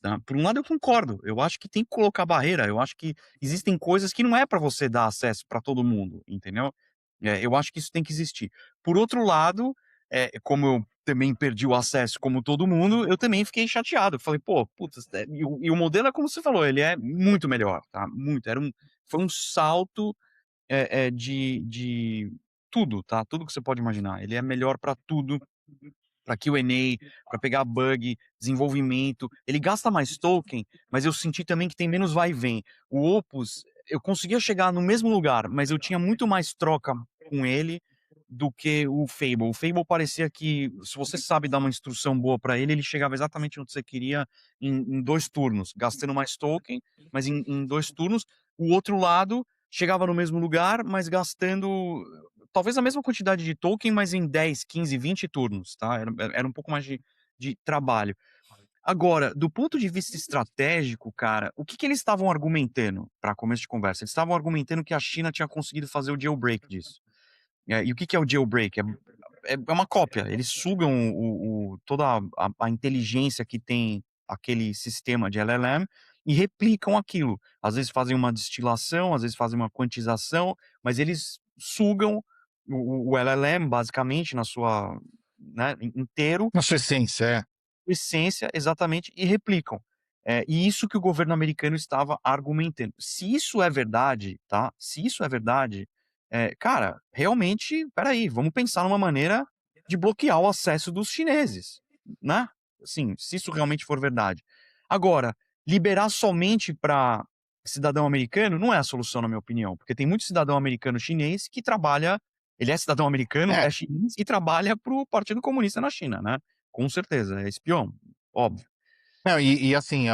tá, por um lado eu concordo, eu acho que tem que colocar barreira, eu acho que existem coisas que não é para você dar acesso para todo mundo, entendeu. Eu acho que isso tem que existir. Por outro lado, como eu também perdi o acesso como todo mundo, eu também fiquei chateado, eu falei: "Pô, putz", e o modelo é como você falou, ele é muito melhor, tá, muito, foi um salto, de tudo, tá, tudo que você pode imaginar. Ele é melhor para tudo, para Q&A, para pegar bug, desenvolvimento. Ele gasta mais token, mas eu senti também que tem menos vai e vem. O Opus, eu conseguia chegar no mesmo lugar, mas eu tinha muito mais troca com ele do que o Fable. O Fable parecia que, se você sabe dar uma instrução boa para ele, ele chegava exatamente onde você queria em 2 turnos, gastando mais token, mas em 2 turnos. O outro lado chegava no mesmo lugar, mas gastando talvez a mesma quantidade de token, mas em 10, 15, 20 turnos, tá, era um pouco mais de trabalho. Agora, do ponto de vista estratégico, cara, o que que eles estavam argumentando para começo de conversa? Eles estavam argumentando que a China tinha conseguido fazer o jailbreak disso. E o que que é o jailbreak? É uma cópia, eles sugam toda a inteligência que tem aquele sistema de LLM e replicam aquilo. Às vezes fazem uma destilação, às vezes fazem uma quantização, mas eles sugam o LLM basicamente na sua, né, inteiro, Na sua essência, é. essência, exatamente, e replicam. E isso que o governo americano estava argumentando. Se isso é verdade, tá, se isso é verdade, cara, realmente, espera aí, vamos pensar numa maneira de bloquear o acesso dos chineses, né, assim, se isso realmente for verdade. Agora, liberar somente para cidadão americano não é a solução, na minha opinião, porque tem muito cidadão americano chinês que trabalha, ele é cidadão americano, É, é chinês e trabalha para o Partido Comunista na China, né. Com certeza, é espião, óbvio. não, e assim,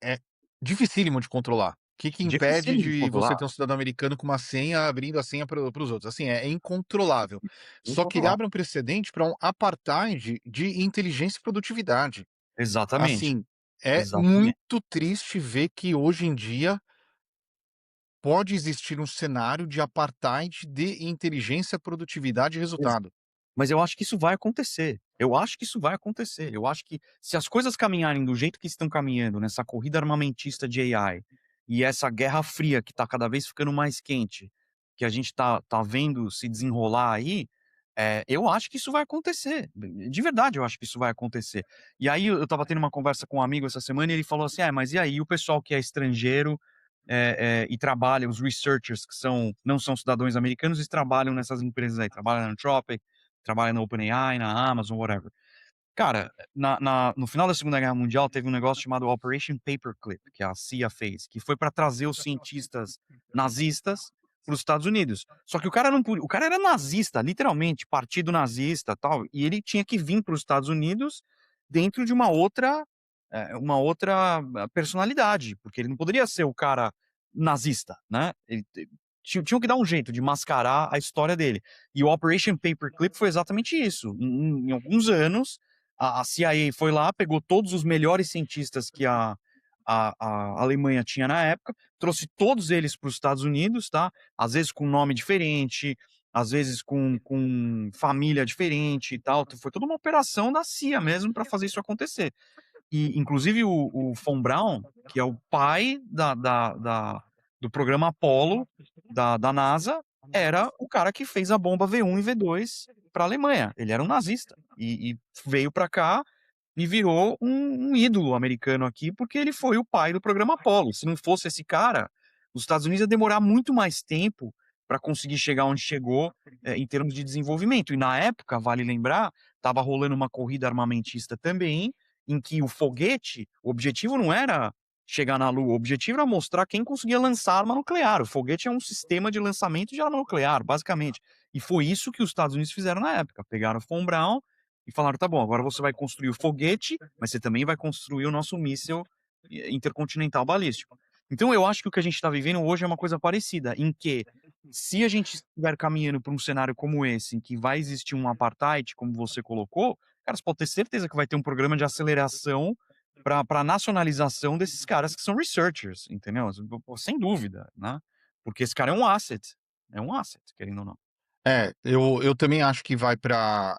é dificílimo de controlar. Que impede Dificílimo de de você controlar, ter um cidadão americano com uma senha, abrindo a senha para os outros? Assim, é incontrolável. Só que ele incontrolável. abre um precedente para um apartheid de inteligência e produtividade. Exatamente, Assim, é exatamente. muito triste ver que hoje em dia pode existir um cenário de apartheid de inteligência, produtividade e resultado. Mas eu acho que isso vai acontecer. Eu acho que isso vai acontecer. Eu acho que se as coisas caminharem do jeito que estão caminhando nessa corrida armamentista de AI, e essa guerra fria que tá cada vez ficando mais quente, que a gente tá vendo se desenrolar aí, eu acho que isso vai acontecer. De verdade eu acho que isso vai acontecer. E aí eu estava tendo uma conversa com um amigo essa semana e ele falou assim: mas e aí o pessoal que é estrangeiro, e trabalha, os researchers que não são cidadãos americanos e trabalham nessas empresas aí, trabalham na Anthropic, trabalha na OpenAI, na Amazon, whatever. Cara, no final da Segunda Guerra Mundial teve um negócio chamado Operation Paperclip, que a CIA fez, que foi para trazer os cientistas nazistas para os Estados Unidos. Só que o cara não o cara era nazista, literalmente, partido nazista, tal, e ele tinha que vir para os Estados Unidos dentro de uma outra personalidade, porque ele não poderia ser o cara nazista, né? Tinham que dar um jeito de mascarar a história dele. E o Operation Paperclip foi exatamente isso. Em alguns anos, a CIA foi lá, pegou todos os melhores cientistas que a Alemanha tinha na época, trouxe todos eles para os Estados Unidos, tá? Às vezes com nome diferente, às vezes com família diferente e tal. Foi toda uma operação da CIA mesmo para fazer isso acontecer. E, inclusive, o Von Braun, que é o pai do programa Apollo da NASA, era o cara que fez a bomba V1 e V2 para a Alemanha. Ele era um nazista e veio para cá e virou um ídolo americano aqui, porque ele foi o pai do programa Apollo. Se não fosse esse cara, os Estados Unidos ia demorar muito mais tempo para conseguir chegar onde chegou, em termos de desenvolvimento. E na época, vale lembrar, estava rolando uma corrida armamentista também, em que o objetivo não era chegar na Lua, o objetivo era mostrar quem conseguia lançar arma nuclear. O foguete é um sistema de lançamento de arma nuclear, basicamente. E foi isso que os Estados Unidos fizeram na época. Pegaram o Von Braun e falaram: tá bom, agora você vai construir o foguete, mas você também vai construir o nosso míssil intercontinental balístico. Então eu acho que o que a gente está vivendo hoje é uma coisa parecida, em que se a gente estiver caminhando para um cenário como esse, em que vai existir um apartheid, como você colocou, cara, você pode ter certeza que vai ter um programa de aceleração para nacionalização desses caras que são researchers, entendeu? Pô, sem dúvida, né? Porque esse cara é um asset, querendo ou não. É, eu também acho que vai para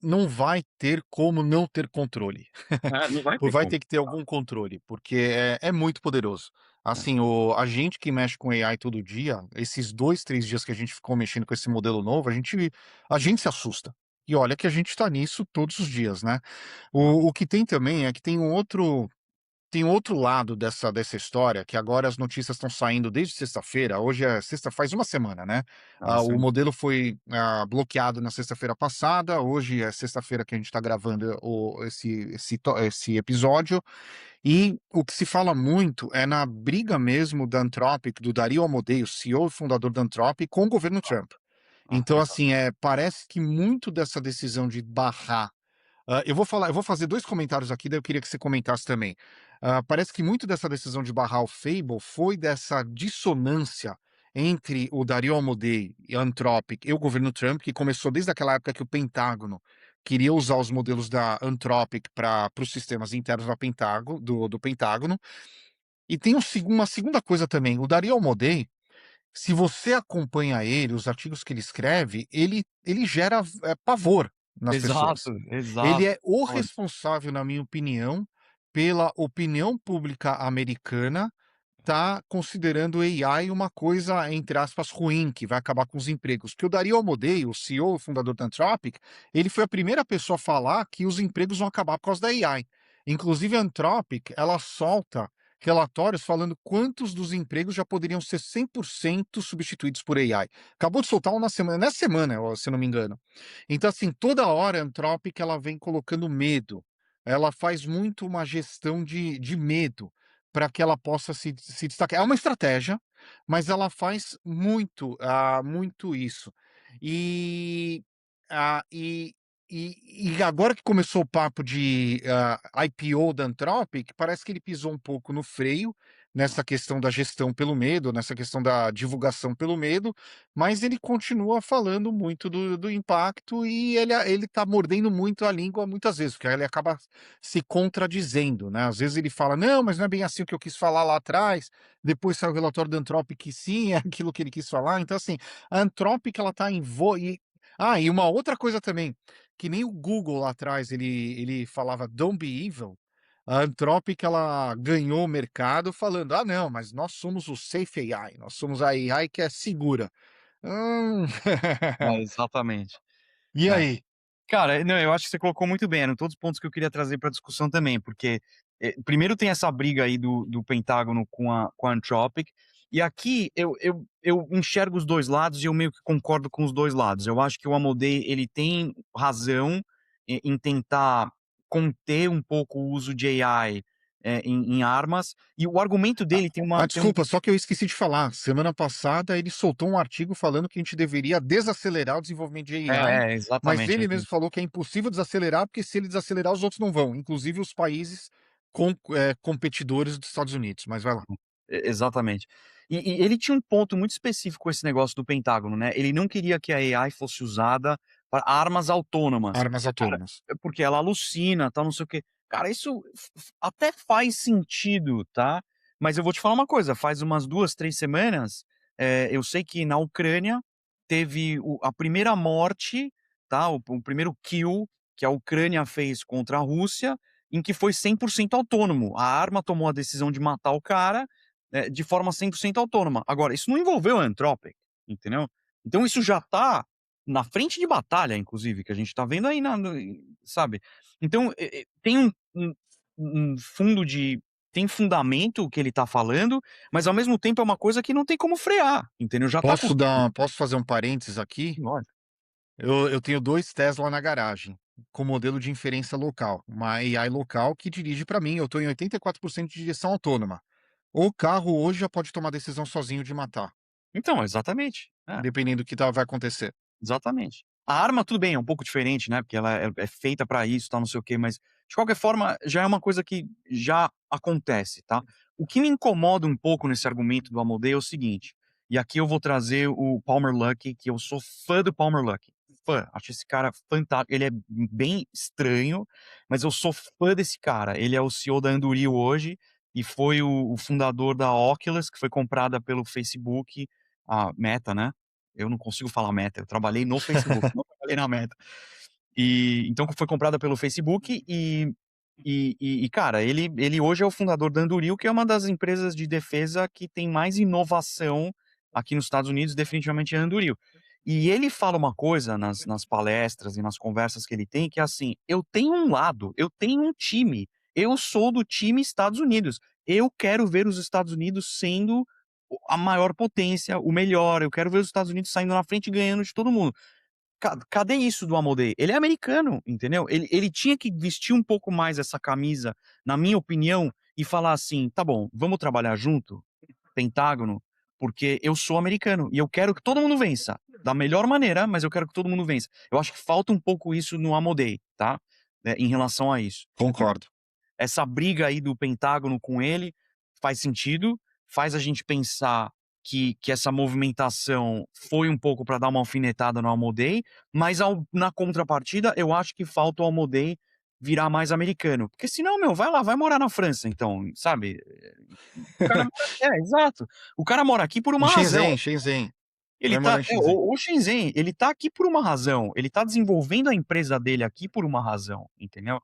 não vai ter como não ter controle. É, não vai Ou ter vai como. ter que ter algum controle, porque é muito poderoso. É, Assim, a gente que mexe com AI todo dia, esses 2, 3 dias que a gente ficou mexendo com esse modelo novo, a gente se assusta. E olha que a gente está nisso todos os dias, né. tá. O que tem também é que tem outro lado dessa história, que agora as notícias estão saindo desde sexta-feira, hoje é sexta faz uma semana, né. Ah, O sim. modelo foi, bloqueado na sexta-feira passada, hoje é sexta-feira que a gente está gravando esse episódio, e o que se fala muito é na briga mesmo da Anthropic, do Dario Amodei, o CEO e fundador da Anthropic, com o governo Trump. Então, Exato. assim, parece que muito dessa decisão de barrar. Eu vou fazer 2 comentários aqui, daí eu queria que você comentasse também. Parece que muito dessa decisão de barrar o Fable foi dessa dissonância entre o Dario Amodei e a Anthropic e o governo Trump, que começou desde aquela época que o Pentágono queria usar os modelos da Anthropic para os sistemas internos do Pentágono. E tem uma segunda coisa também, o Dario Amodei, se você acompanha ele, os artigos que ele escreve, ele gera, pavor nas pessoas. Exato, Ele exato. é o Olha, responsável, na minha opinião, pela opinião pública americana tá considerando o AI uma coisa, entre aspas, "ruim", que vai acabar com os empregos. Porque o Dario Amodei, o CEO, o fundador da Anthropic, ele foi a primeira pessoa a falar que os empregos vão acabar por causa da AI. Inclusive a Anthropic, ela solta relatórios falando quantos dos empregos já poderiam ser 100% substituídos por AI. Acabou de soltar um nessa semana, se eu não me engano. Então, assim, toda hora a Anthropic ela vem colocando medo. Ela faz muito uma gestão de medo para que ela possa se destacar. É uma estratégia, mas ela faz muito isso. E, ah, e e agora que começou o papo de, IPO da Anthropic, parece que ele pisou um pouco no freio, nessa questão da gestão pelo medo, nessa questão da divulgação pelo medo, mas ele continua falando muito do impacto e ele tá mordendo muito a língua muitas vezes, porque aí ele acaba se contradizendo, né. Às vezes ele fala: "Não, mas não é bem assim o que eu quis falar lá atrás", depois sai o relatório da Anthropic que sim, é aquilo que ele quis falar. Então assim, a Anthropic ela tá em vo e uma outra coisa também, que nem o Google lá atrás ele falava "Don't be evil", a Anthropic ela ganhou o mercado falando: "Ah não, mas nós somos o safe AI, nós somos a AI que é segura". Hum. É, exatamente. E É. aí? Cara, não, eu acho que você colocou muito bem, eram todos os pontos que eu queria trazer para discussão também, porque, primeiro tem essa briga aí do Pentágono com a Anthropic, e aqui eu enxergo os 2 lados e eu meio que concordo com os 2 lados. Eu acho que o Amodei, ele tem razão em tentar conter um pouco o uso de AI, em armas, e o argumento dele tem uma tem um Desculpa, só que eu esqueci de falar, semana passada ele soltou um artigo falando que a gente deveria desacelerar o desenvolvimento de AI, mas exatamente. ele mesmo falou que é impossível desacelerar, porque se ele desacelerar os outros não vão, inclusive os países competidores dos Estados Unidos, mas vai lá. Exatamente. E ele tinha um ponto muito específico com esse negócio do Pentágono, né, ele não queria que a AI fosse usada para armas autônomas. Armas Cara, autônomas. é porque ela alucina, tal, não sei o quê. Cara, isso até faz sentido, tá, mas eu vou te falar uma coisa, faz umas 2, 3 semanas, eu sei que na Ucrânia teve a primeira morte, tá, o primeiro kill que a Ucrânia fez contra a Rússia, em que foi 100% autônomo. A arma tomou a decisão de matar o cara, de forma 100% autônoma. Agora, isso não envolveu a Anthropic, entendeu? Então isso já tá na frente de batalha, inclusive, que a gente tá vendo aí sabe? Então, tem um fundo de tem fundamento o que ele tá falando, mas ao mesmo tempo é uma coisa que não tem como frear, entendeu? Já tá acontecendo. Posso fazer um parênteses aqui? Lógico. Eu tenho 2 Tesla na garagem, com modelo de inferência local, uma AI local que dirige para mim, eu estou em 84% de direção autônoma. O carro hoje já pode tomar decisão sozinho de matar, Então, exatamente. É. dependendo do que vai acontecer. Exatamente. A arma, tudo bem, é um pouco diferente, né, porque ela é feita pra isso, tal, não sei o quê, mas de qualquer forma já é uma coisa que já acontece, tá. O que me incomoda um pouco nesse argumento do Amodei é o seguinte, e aqui eu vou trazer o Palmer Luckey, que eu sou fã do Palmer Luckey, fã, acho esse cara fantástico, ele é bem estranho, mas eu sou fã desse cara. Ele é o CEO da Anduril hoje e foi o fundador da Oculus, que foi comprada pelo Facebook, a Meta, né. Eu não consigo falar Meta, eu trabalhei no Facebook, não trabalhei na Meta. E então foi comprada pelo Facebook cara, ele hoje é o fundador da Anduril, que é uma das empresas de defesa que tem mais inovação aqui nos Estados Unidos, definitivamente é a Anduril. E ele fala uma coisa nas palestras e nas conversas que ele tem, que é assim: "Eu tenho um lado, eu tenho um time, eu sou do time Estados Unidos, eu quero ver os Estados Unidos sendo a maior potência, o melhor, eu quero ver os Estados Unidos saindo na frente e ganhando de todo mundo". Cadê isso do Amodei? Ele é americano, entendeu? Ele tinha que vestir um pouco mais essa camisa, na minha opinião, e falar assim: "Tá bom, vamos trabalhar junto, Pentágono, porque eu sou americano e eu quero que todo mundo vença, da melhor maneira, mas eu quero que todo mundo vença". Eu acho que falta um pouco isso no Amodei, tá, em relação a isso. Concordo. Essa briga aí do Pentágono com ele faz sentido, faz a gente pensar que essa movimentação foi um pouco para dar uma alfinetada no Almodei, mas na contrapartida, eu acho que falta o Almodei virar mais americano, porque senão, meu, vai lá, vai morar na França então, sabe. O cara mora exato. O cara mora aqui por Em uma razão. Shenzhen, Shenzhen. Ele Vai morar tá em Shenzhen. o Shenzhen, ele tá aqui por uma razão, ele tá desenvolvendo a empresa dele aqui por uma razão, entendeu?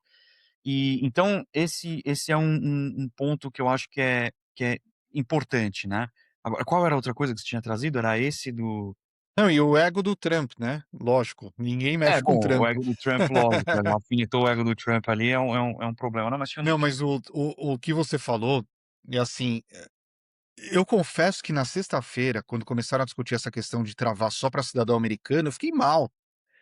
E então esse é um ponto que eu acho que é importante, né. Agora qual era a outra coisa que você tinha trazido? Era esse do Não, e o ego do Trump, né, lógico, ninguém mexe com o bom, o Trump. ego do Trump, lógico, alfinetou o ego do Trump ali é um problema. Não, mas tinha Não, mas o que você falou, e assim, eu confesso que na sexta-feira, quando começaram a discutir essa questão de travar só para cidadão americano, eu fiquei mal.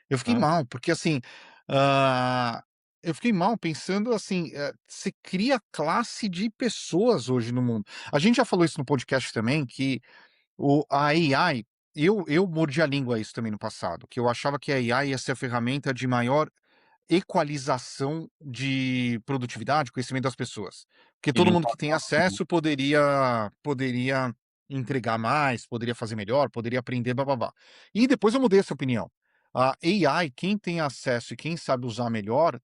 Eu fiquei hã? mal, porque assim, ah, eu fiquei mal pensando assim, você cria classe de pessoas hoje no mundo. A gente já falou isso no podcast também, que a AI, eu mordi a língua a isso também no passado, que eu achava que a AI ia ser a ferramenta de maior equalização de produtividade, conhecimento das pessoas. Porque Ele todo não mundo tá que tem falando. acesso poderia entregar mais, poderia fazer melhor, poderia aprender blá-blá-blá. E depois eu mudei essa opinião. A AI, quem tem acesso e quem sabe usar melhor,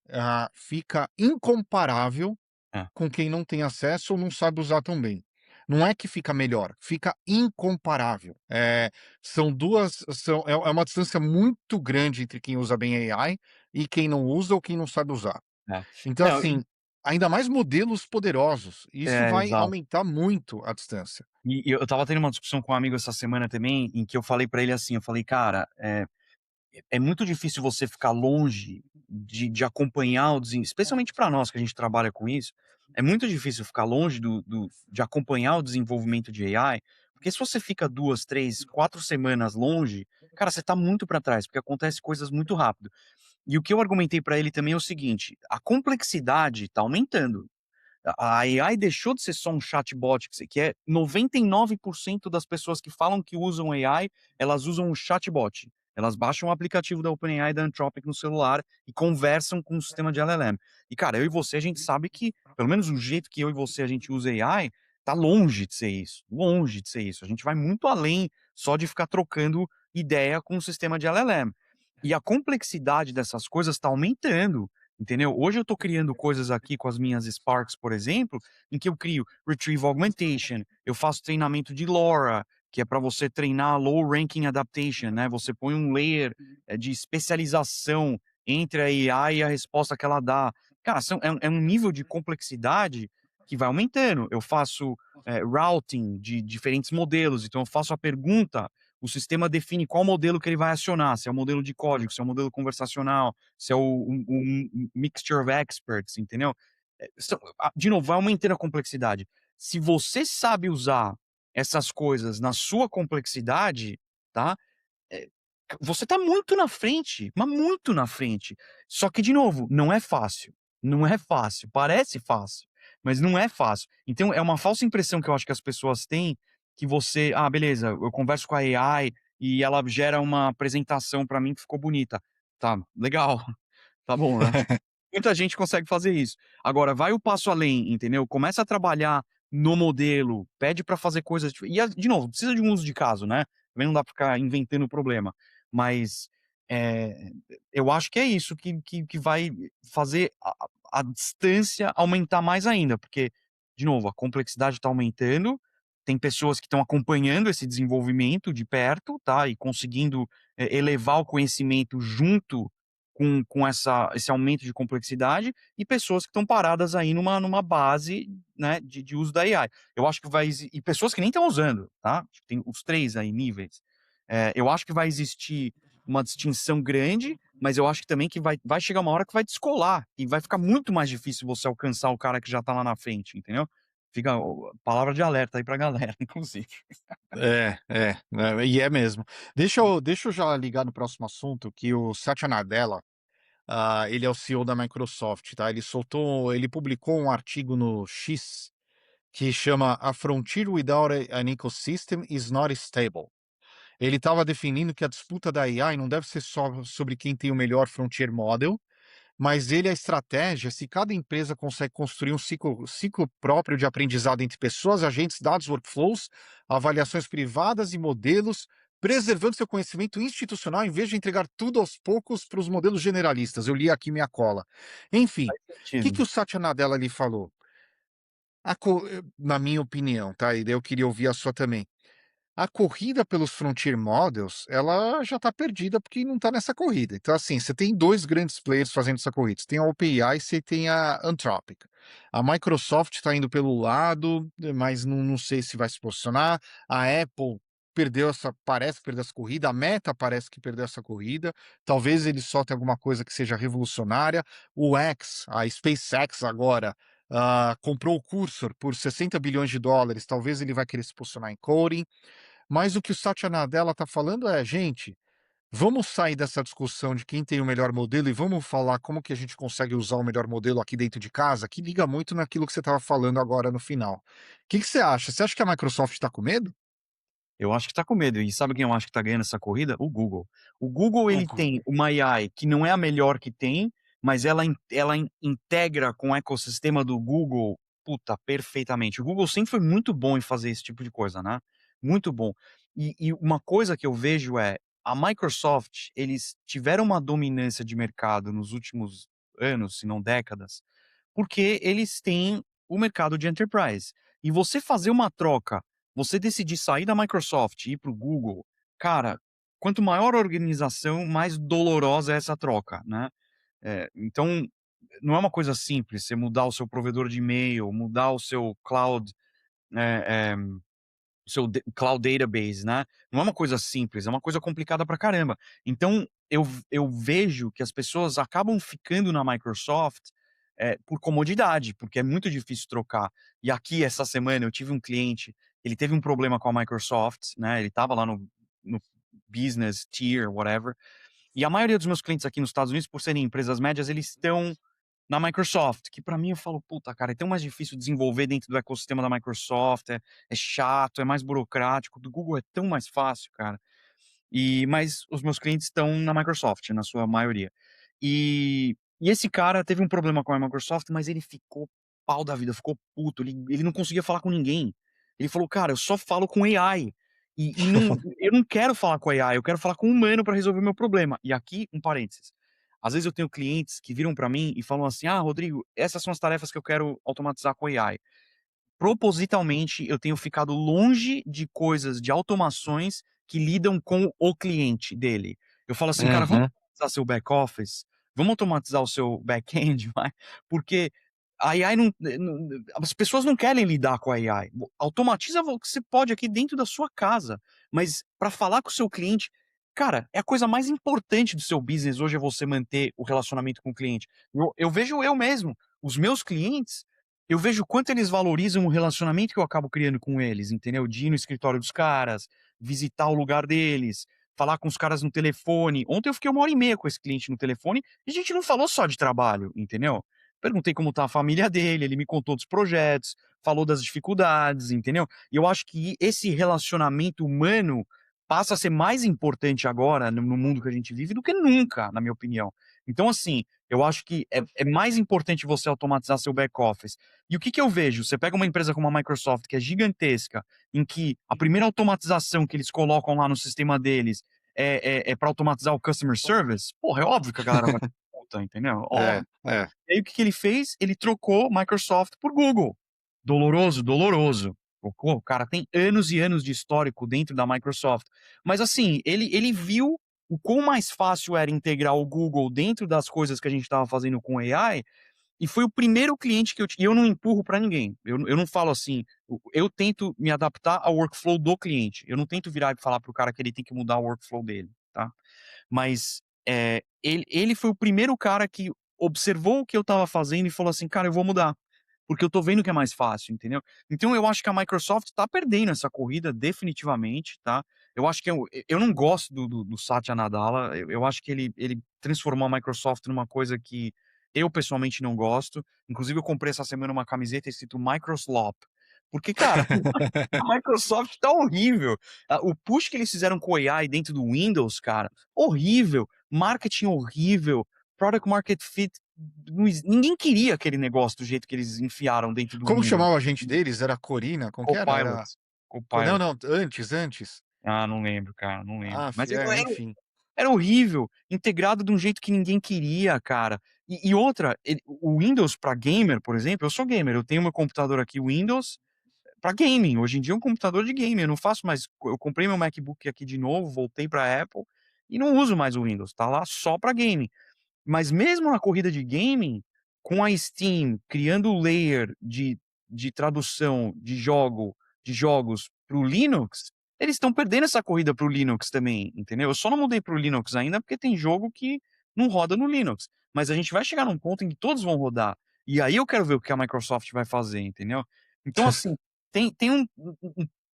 fica incomparável É, com quem não tem acesso ou não sabe usar tão bem. Não é que fica melhor, fica incomparável. São 2 são é uma distância muito grande entre quem usa bem AI e quem não usa ou quem não sabe usar. é. Então, Não, assim, ainda mais modelos poderosos, isso vai exato. aumentar muito a distância. E eu estava tendo uma discussão com um amigo essa semana também, em que eu falei pra ele assim, eu falei: "Cara, é muito difícil você ficar longe de acompanhar o desen especialmente para nós que a gente trabalha com isso, é muito difícil ficar longe de acompanhar o desenvolvimento de AI, porque se você fica 2, 3, 4 semanas longe, cara, você tá muito para trás, porque acontece coisas muito rápido. E o que eu argumentei para ele também é o seguinte: a complexidade tá aumentando. A AI deixou de ser só um chatbot, que é 99% das pessoas que falam que usam AI, elas usam um chatbot. Elas baixam o aplicativo da OpenAI e da Anthropic no celular e conversam com o sistema de LLM. E, cara, eu e você, a gente sabe que, pelo menos o jeito que eu e você a gente usa AI, tá longe de ser isso. Longe de ser isso. A gente vai muito além só de ficar trocando ideia com o sistema de LLM. E a complexidade dessas coisas está aumentando. Entendeu? Hoje eu estou criando coisas aqui com as minhas Sparks, por exemplo, em que eu crio Retrieval Augmentation, eu faço treinamento de LoRa, que é para você treinar Low Ranking Adaptation, né? Você põe um layer de especialização entre a AI e a resposta que ela dá. Cara, é um nível de complexidade que vai aumentando. Eu faço routing de diferentes modelos, então eu faço a pergunta, o sistema define qual modelo que ele vai acionar, se é o modelo de código, se é o modelo conversacional, se é um mixture of experts, entendeu? De novo, vai aumentando a complexidade. Se você sabe usar essas coisas na sua complexidade, tá? É, você tá muito na frente, mas muito na frente. Só que, de novo, não é fácil. Não é fácil. Parece fácil, mas não é fácil. Então, é uma falsa impressão que eu acho que as pessoas têm que você, ah, beleza, eu converso com a AI e ela gera uma apresentação pra mim que ficou bonita. Tá, legal. Tá bom, né? Muita gente consegue fazer isso. Agora, vai o passo além, entendeu? Começa a trabalhar no modelo, pede para fazer coisas de novo, precisa de um uso de caso, né? Também não dá para ficar inventando problema. Mas, eh, eu acho que é isso que vai fazer a distância aumentar mais ainda, porque, de novo, a complexidade está aumentando, tem pessoas que estão acompanhando esse desenvolvimento de perto, tá? E conseguindo, elevar o conhecimento junto com esse aumento de complexidade e pessoas que estão paradas aí numa base, né, de uso da AI. Eu acho que e pessoas que nem estão usando, tá? Tem os 3 aí níveis. Eu acho que vai existir uma distinção grande, mas eu acho que também que vai chegar uma hora que vai descolar, e vai ficar muito mais difícil você alcançar o cara que já tá lá na frente, entendeu? Fica palavra de alerta aí pra galera, inclusive. E é mesmo. Deixa eu já ligar no próximo assunto, que o Satya Nadella, ele é o CEO da Microsoft, tá? Ele publicou um artigo no X que chama "A Frontier Without an Ecosystem is Not Stable". Ele estava definindo que a disputa da AI não deve ser só sobre quem tem o melhor frontier model, mas a estratégia, se cada empresa consegue construir um ciclo próprio de aprendizado entre pessoas, agentes, dados, workflows, avaliações privadas e modelos, preservando seu conhecimento institucional em vez de entregar tudo aos poucos para os modelos generalistas. Eu li aqui minha cola. Enfim, Faz o que, sentido. que o Satya Nadella ali falou? Na minha opinião, tá? E daí eu queria ouvir a sua também. A corrida pelos frontier models, ela já está perdida porque não está nessa corrida. Então, assim, você tem 2 grandes players fazendo essa corrida. Você tem a OpenAI e você tem a Anthropic. A Microsoft está indo pelo lado, mas não sei se vai se posicionar. A Apple parece que perdeu essa corrida. A Meta parece que perdeu essa corrida. Talvez eles soltem alguma coisa que seja revolucionária. A SpaceX agora, comprou o Cursor por US$ 60 bilhões. Talvez ele vai querer se posicionar em coding. Mas o que o Satya Nadella está falando é: "Gente, vamos sair dessa discussão de quem tem o melhor modelo e vamos falar como que a gente consegue usar o melhor modelo aqui dentro de casa", que liga muito naquilo que você estava falando agora no final. O que você acha? Você acha que a Microsoft está com medo? Eu acho que tá com medo. E sabe quem eu acho que tá ganhando essa corrida? O Google. O Google, O ele Gu tem uma AI que não é a melhor que tem, mas ela integra com o ecossistema do Google, puta, perfeitamente. O Google sempre foi muito bom em fazer esse tipo de coisa, né, muito bom. E uma coisa que eu vejo é, a Microsoft, eles tiveram uma dominância de mercado nos últimos anos, se não décadas, porque eles têm o mercado de enterprise. E você fazer uma troca, você decidir sair da Microsoft e ir para o Google, cara, quanto maior a organização, mais dolorosa é essa troca, né. Então, não é uma coisa simples, você mudar o seu provedor de e-mail, mudar o seu cloud, eh eh o seu cloud database, né? Não é uma coisa simples, é uma coisa complicada pra caramba. Então, eu vejo que as pessoas acabam ficando na Microsoft, por comodidade, porque é muito difícil trocar. E aqui, essa semana, eu tive um cliente, ele teve um problema com a Microsoft, né? Ele estava lá no business tier, whatever. E a maioria dos meus clientes aqui nos Estados Unidos, por serem empresas médias, eles estão na Microsoft, que pra mim eu falo: "Puta, cara, é tão mais difícil desenvolver dentro do ecossistema da Microsoft, é chato, é mais burocrático, do Google é tão mais fácil, cara". Mas os meus clientes estão na Microsoft, na sua maioria. E esse cara teve um problema com a Microsoft, mas ele ficou pau da vida, ficou puto, ele não conseguia falar com ninguém. Ele falou: "Cara, eu só falo com AI, e não eu não quero falar com AI, eu quero falar com um humano para resolver o meu problema". E aqui, um parênteses, às vezes eu tenho clientes que viram para mim e falam assim: "Ah, Rodrigo, essas são as tarefas que eu quero automatizar com AI". Propositalmente, eu tenho ficado longe de coisas, de automações que lidam com o cliente dele. Eu falo assim: "Cara, vamos Uhum. automatizar seu back office? Vamos automatizar o seu back-end, vai?" Porque a AI não as pessoas não querem lidar com a AI. Automatiza o que você pode aqui dentro da sua casa, mas para falar com o seu cliente, cara, é a coisa mais importante do seu business hoje é você manter o relacionamento com o cliente. Eu vejo eu mesmo, os meus clientes, eu vejo o quanto eles valorizam o relacionamento que eu acabo criando com eles, entendeu? De ir no escritório dos caras, visitar o lugar deles, falar com os caras no telefone. Ontem eu fiquei 1 hora e meia com esse cliente no telefone e a gente não falou só de trabalho, entendeu? Perguntei como tá a família dele, ele me contou dos projetos, falou das dificuldades, entendeu? E eu acho que esse relacionamento humano passa a ser mais importante agora, no mundo que a gente vive, do que nunca, na minha opinião. Então, assim, eu acho que é mais importante você automatizar seu back-office. E o que que eu vejo? Você pega uma empresa como a Microsoft, que é gigantesca, em que a primeira automatização que eles colocam lá no sistema deles é para automatizar o customer service, porra, é óbvio que a galera vai puta, entendeu? É, Óbvio. é. E aí o que que ele fez? Ele trocou Microsoft por Google. Doloroso, doloroso. O cara tem anos e anos de histórico dentro da Microsoft. Mas assim, ele viu o quão mais fácil era integrar o Google dentro das coisas que a gente estava fazendo com AI, e foi o primeiro cliente que eu não empurro para ninguém. Eu não falo assim, eu tento me adaptar ao workflow do cliente. Eu não tento virar e falar para o cara que ele tem que mudar o workflow dele, tá? Mas, ele foi o primeiro cara que observou o que eu estava fazendo e falou assim: "Cara, eu vou mudar, porque eu tô vendo que é mais fácil", entendeu. Então eu acho que a Microsoft tá perdendo essa corrida definitivamente, tá. Eu acho que eu não gosto do Satya Nadella, eu acho que ele transformou a Microsoft numa coisa que eu pessoalmente não gosto. Inclusive eu comprei essa semana uma camiseta escrito Microslop, porque, cara, a Microsoft tá horrível. O push que eles fizeram com o AI dentro do Windows, cara, horrível. Marketing horrível. Product market fit. Ninguém queria aquele negócio do jeito que eles enfiaram dentro do Como Windows. chamava o agente deles? Era Corina? Como que era? Copilot. Era não, Copilot. não, antes. Ah, não lembro, cara, não lembro. Ah, Mas enfim. era horrível, integrado de um jeito que ninguém queria, cara. E outra, o Windows pra gamer, por exemplo, eu sou gamer, eu tenho meu computador aqui Windows pra gaming. Hoje em dia é um computador de game, eu não faço mais, eu comprei meu MacBook aqui de novo, voltei pra Apple e não uso mais o Windows, tá lá só pra gaming. Mas mesmo na corrida de gaming, com a Steam criando o layer de tradução de jogos para o Linux, eles estão perdendo essa corrida para o Linux também, entendeu? Eu só não mudei para o Linux ainda, porque tem jogo que não roda no Linux, mas a gente vai chegar num ponto em que todos vão rodar, e aí eu quero ver o que a Microsoft vai fazer, entendeu? Então, assim, tem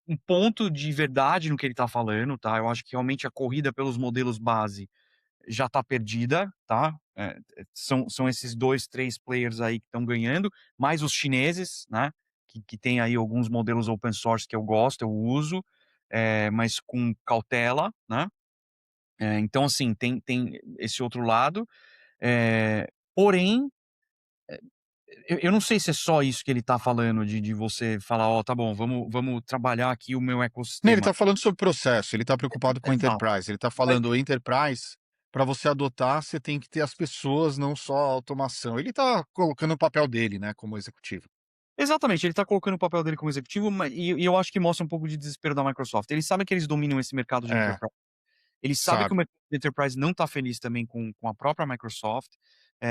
um ponto de verdade no que ele tá falando, tá? Eu acho que realmente a corrida pelos modelos base já tá perdida, tá? São esses 2 3 players aí que estão ganhando, mais os chineses, né, que tem aí alguns modelos open source que eu gosto, eu uso, mas com cautela, né. Então assim, tem esse outro lado. Porém, eu não sei se é só isso que ele tá falando de você falar: "Ó, tá bom, vamos trabalhar aqui o meu Né, ele ecossistema". tá falando sobre processo, ele tá preocupado com Exato. enterprise, ele tá Mas falando enterprise, para você adotar, você tem que ter as pessoas, não só a automação. Ele tá colocando o papel dele, né, como executivo. exatamente, ele tá colocando o papel dele como executivo, e eu acho que mostra um pouco de desespero da Microsoft. Eles sabem que eles dominam esse mercado de É, enterprise. Eles sabem que o sabe. mercado de enterprise não tá feliz também com a própria Microsoft,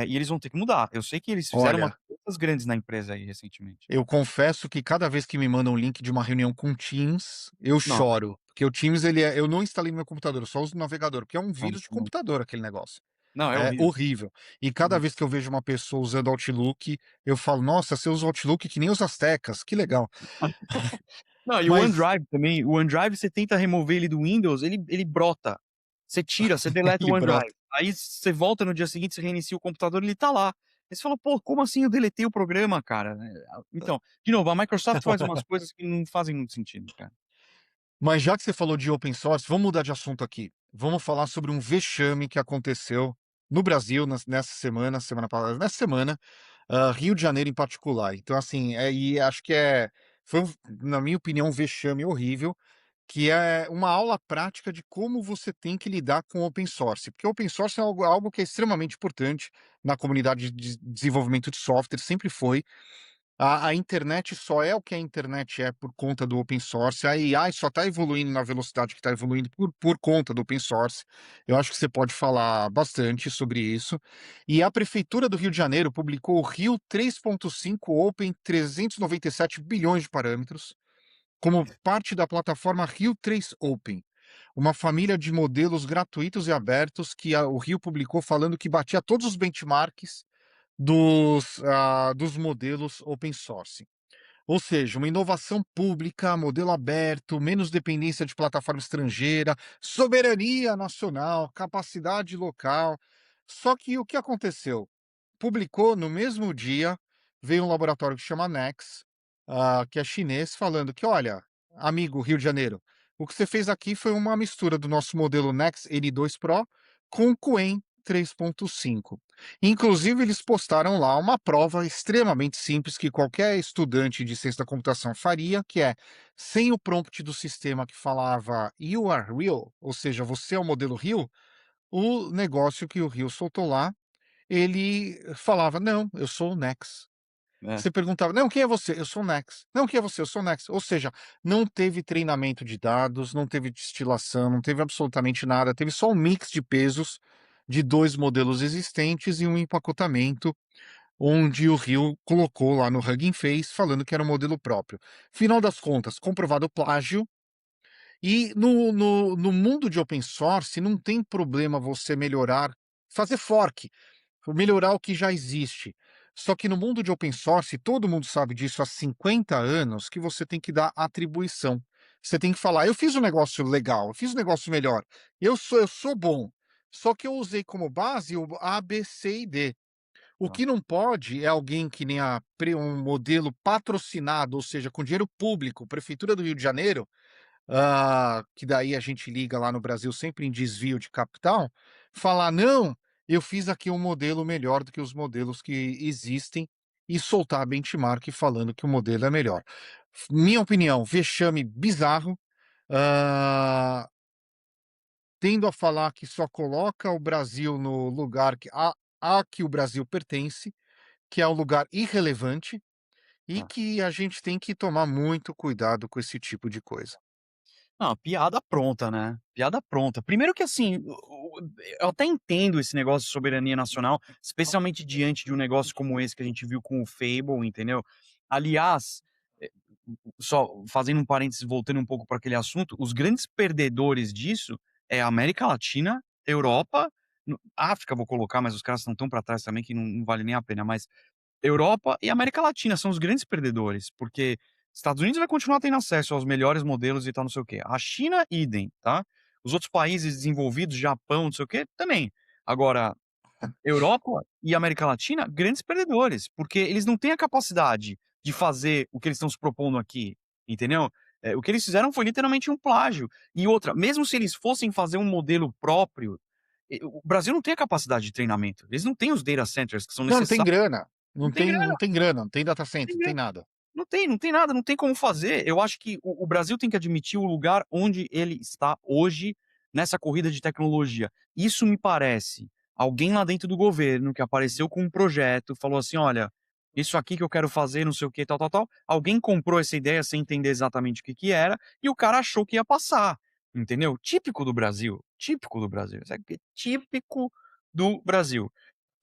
e eles vão ter que mudar. Eu sei que eles fizeram umas Olha, mudanças grandes na empresa aí recentemente. eu confesso que cada vez que me mandam um link de uma reunião com o Teams, eu Não, choro, porque o Teams eu não instalei no meu computador, eu só uso o navegador, porque é um vírus de não, computador aquele negócio. não, é É horrível. horrível. E cada Uhum. vez que eu vejo uma pessoa usando Outlook, eu falo: "Nossa, você usa o Outlook que nem os astecas, que legal". Não, e o Mas OneDrive também, o OneDrive você tenta remover ele do Windows, ele brota. Você tira, você deleta o ele OneDrive. brota. Aí você volta no dia seguinte, você reinicia o computador, ele tá lá. Aí você fala: "Pô, como assim eu deletei o programa, cara?" Então, de novo, a Microsoft faz umas coisas que não fazem muito sentido, cara. Mas já que você falou de open source, vamos mudar de assunto aqui. Vamos falar sobre um vexame que aconteceu no Brasil nessa semana, semana passada, nessa semana, Rio de Janeiro em particular. Então, assim, e acho que foi, na minha opinião, um vexame horrível, que é uma aula prática de como você tem que lidar com o open source. Porque o open source é algo que é extremamente importante na comunidade de desenvolvimento de software, sempre foi. A internet só é o que a internet é por conta do open source. A AI só está evoluindo na velocidade que está evoluindo por conta do open source. Eu acho que você pode falar bastante sobre isso. E a Prefeitura do Rio de Janeiro publicou o Rio 3.5 Open 397 bilhões de parâmetros, como parte da plataforma Rio 3 Open, uma família de modelos gratuitos e abertos que o Rio publicou falando que batia todos os benchmarks dos modelos open source. Ou seja, uma inovação pública, modelo aberto, menos dependência de plataforma estrangeira, soberania nacional, capacidade local. Só que o que aconteceu? Publicou no mesmo dia, veio um laboratório que chama Nex, que é chinês, falando que, olha, amigo Rio de Janeiro, o que você fez aqui foi uma mistura do nosso modelo Nex N2 Pro com o Qwen 3.5. Inclusive, eles postaram lá uma prova extremamente simples que qualquer estudante de ciência da computação faria, que é, sem o prompt do sistema que falava "You are real", ou seja, você é o modelo Rio, o negócio que o Rio soltou lá, ele falava: "Não, eu sou o Nex". É. Você perguntava: "Não, quem é você?". "Eu sou o Nex". "Não, quem é você?". "Eu sou o Nex". Ou seja, não teve treinamento de dados, não teve destilação, não teve absolutamente nada, teve só um mix de pesos de 2 modelos existentes e um empacotamento, onde o Rio colocou lá no Hugging Face, falando que era um modelo próprio. Final das contas, comprovado plágio, e no mundo de open source não tem problema você melhorar, fazer fork. Melhorar o que já existe. Só que no mundo de open source, todo mundo sabe disso há 50 anos, que você tem que dar atribuição. Você tem que falar: "Eu fiz um negócio legal, eu fiz um negócio melhor. Eu sou bom, só que eu usei como base o A, B, C e D". O Tá. que não pode é alguém que nem um modelo patrocinado, ou seja, com dinheiro público, Prefeitura do Rio de Janeiro, que daí a gente liga lá no Brasil sempre em desvio de capital, falar: "Não, eu fiz aqui um modelo melhor do que os modelos que existem", e soltar benchmark falando que o modelo é melhor. Minha opinião, vexame bizarro, hã, tendo a falar que só coloca o Brasil no lugar a que o Brasil pertence, que é um lugar irrelevante, e Tá. que a gente tem que tomar muito cuidado com esse tipo de coisa. Não, piada pronta, né, piada pronta. Primeiro que assim, eu até entendo esse negócio de soberania nacional, especialmente diante de um negócio como esse que a gente viu com o Fable, entendeu. Aliás, eh, só fazendo um parênteses, voltando um pouco para aquele assunto, os grandes perdedores disso é a América Latina, Europa, África vou colocar, mas os caras estão tão para trás também que não vale nem a pena, mas Europa e América Latina são os grandes perdedores, porque Estados Unidos vai continuar tendo acesso aos melhores modelos e tal, não sei o quê. A China, idem, tá? Os outros países desenvolvidos, Japão, não sei o quê, também. Agora, Europa e América Latina, grandes perdedores, porque eles não têm a capacidade de fazer o que eles estão se propondo aqui, entendeu? O que eles fizeram foi literalmente um plágio. E outra, mesmo se eles fossem fazer um modelo próprio, O Brasil não tem a capacidade de treinamento, eles não têm os data centers que são Não, não tem necessários, grana, não tem grana, não tem grana, não tem data não tem center, não tem grana. nada. Não tem nada, não tem como fazer. Eu acho que o Brasil tem que admitir o lugar onde ele está hoje nessa corrida de tecnologia. Isso me parece alguém lá dentro do governo que apareceu com um projeto, falou assim: "Olha, isso aqui que eu quero fazer, não sei o que tal, tal, tal". Alguém comprou essa ideia sem entender exatamente o que que era, e o cara achou que ia passar, entendeu? Típico do Brasil, isso aqui é típico do Brasil.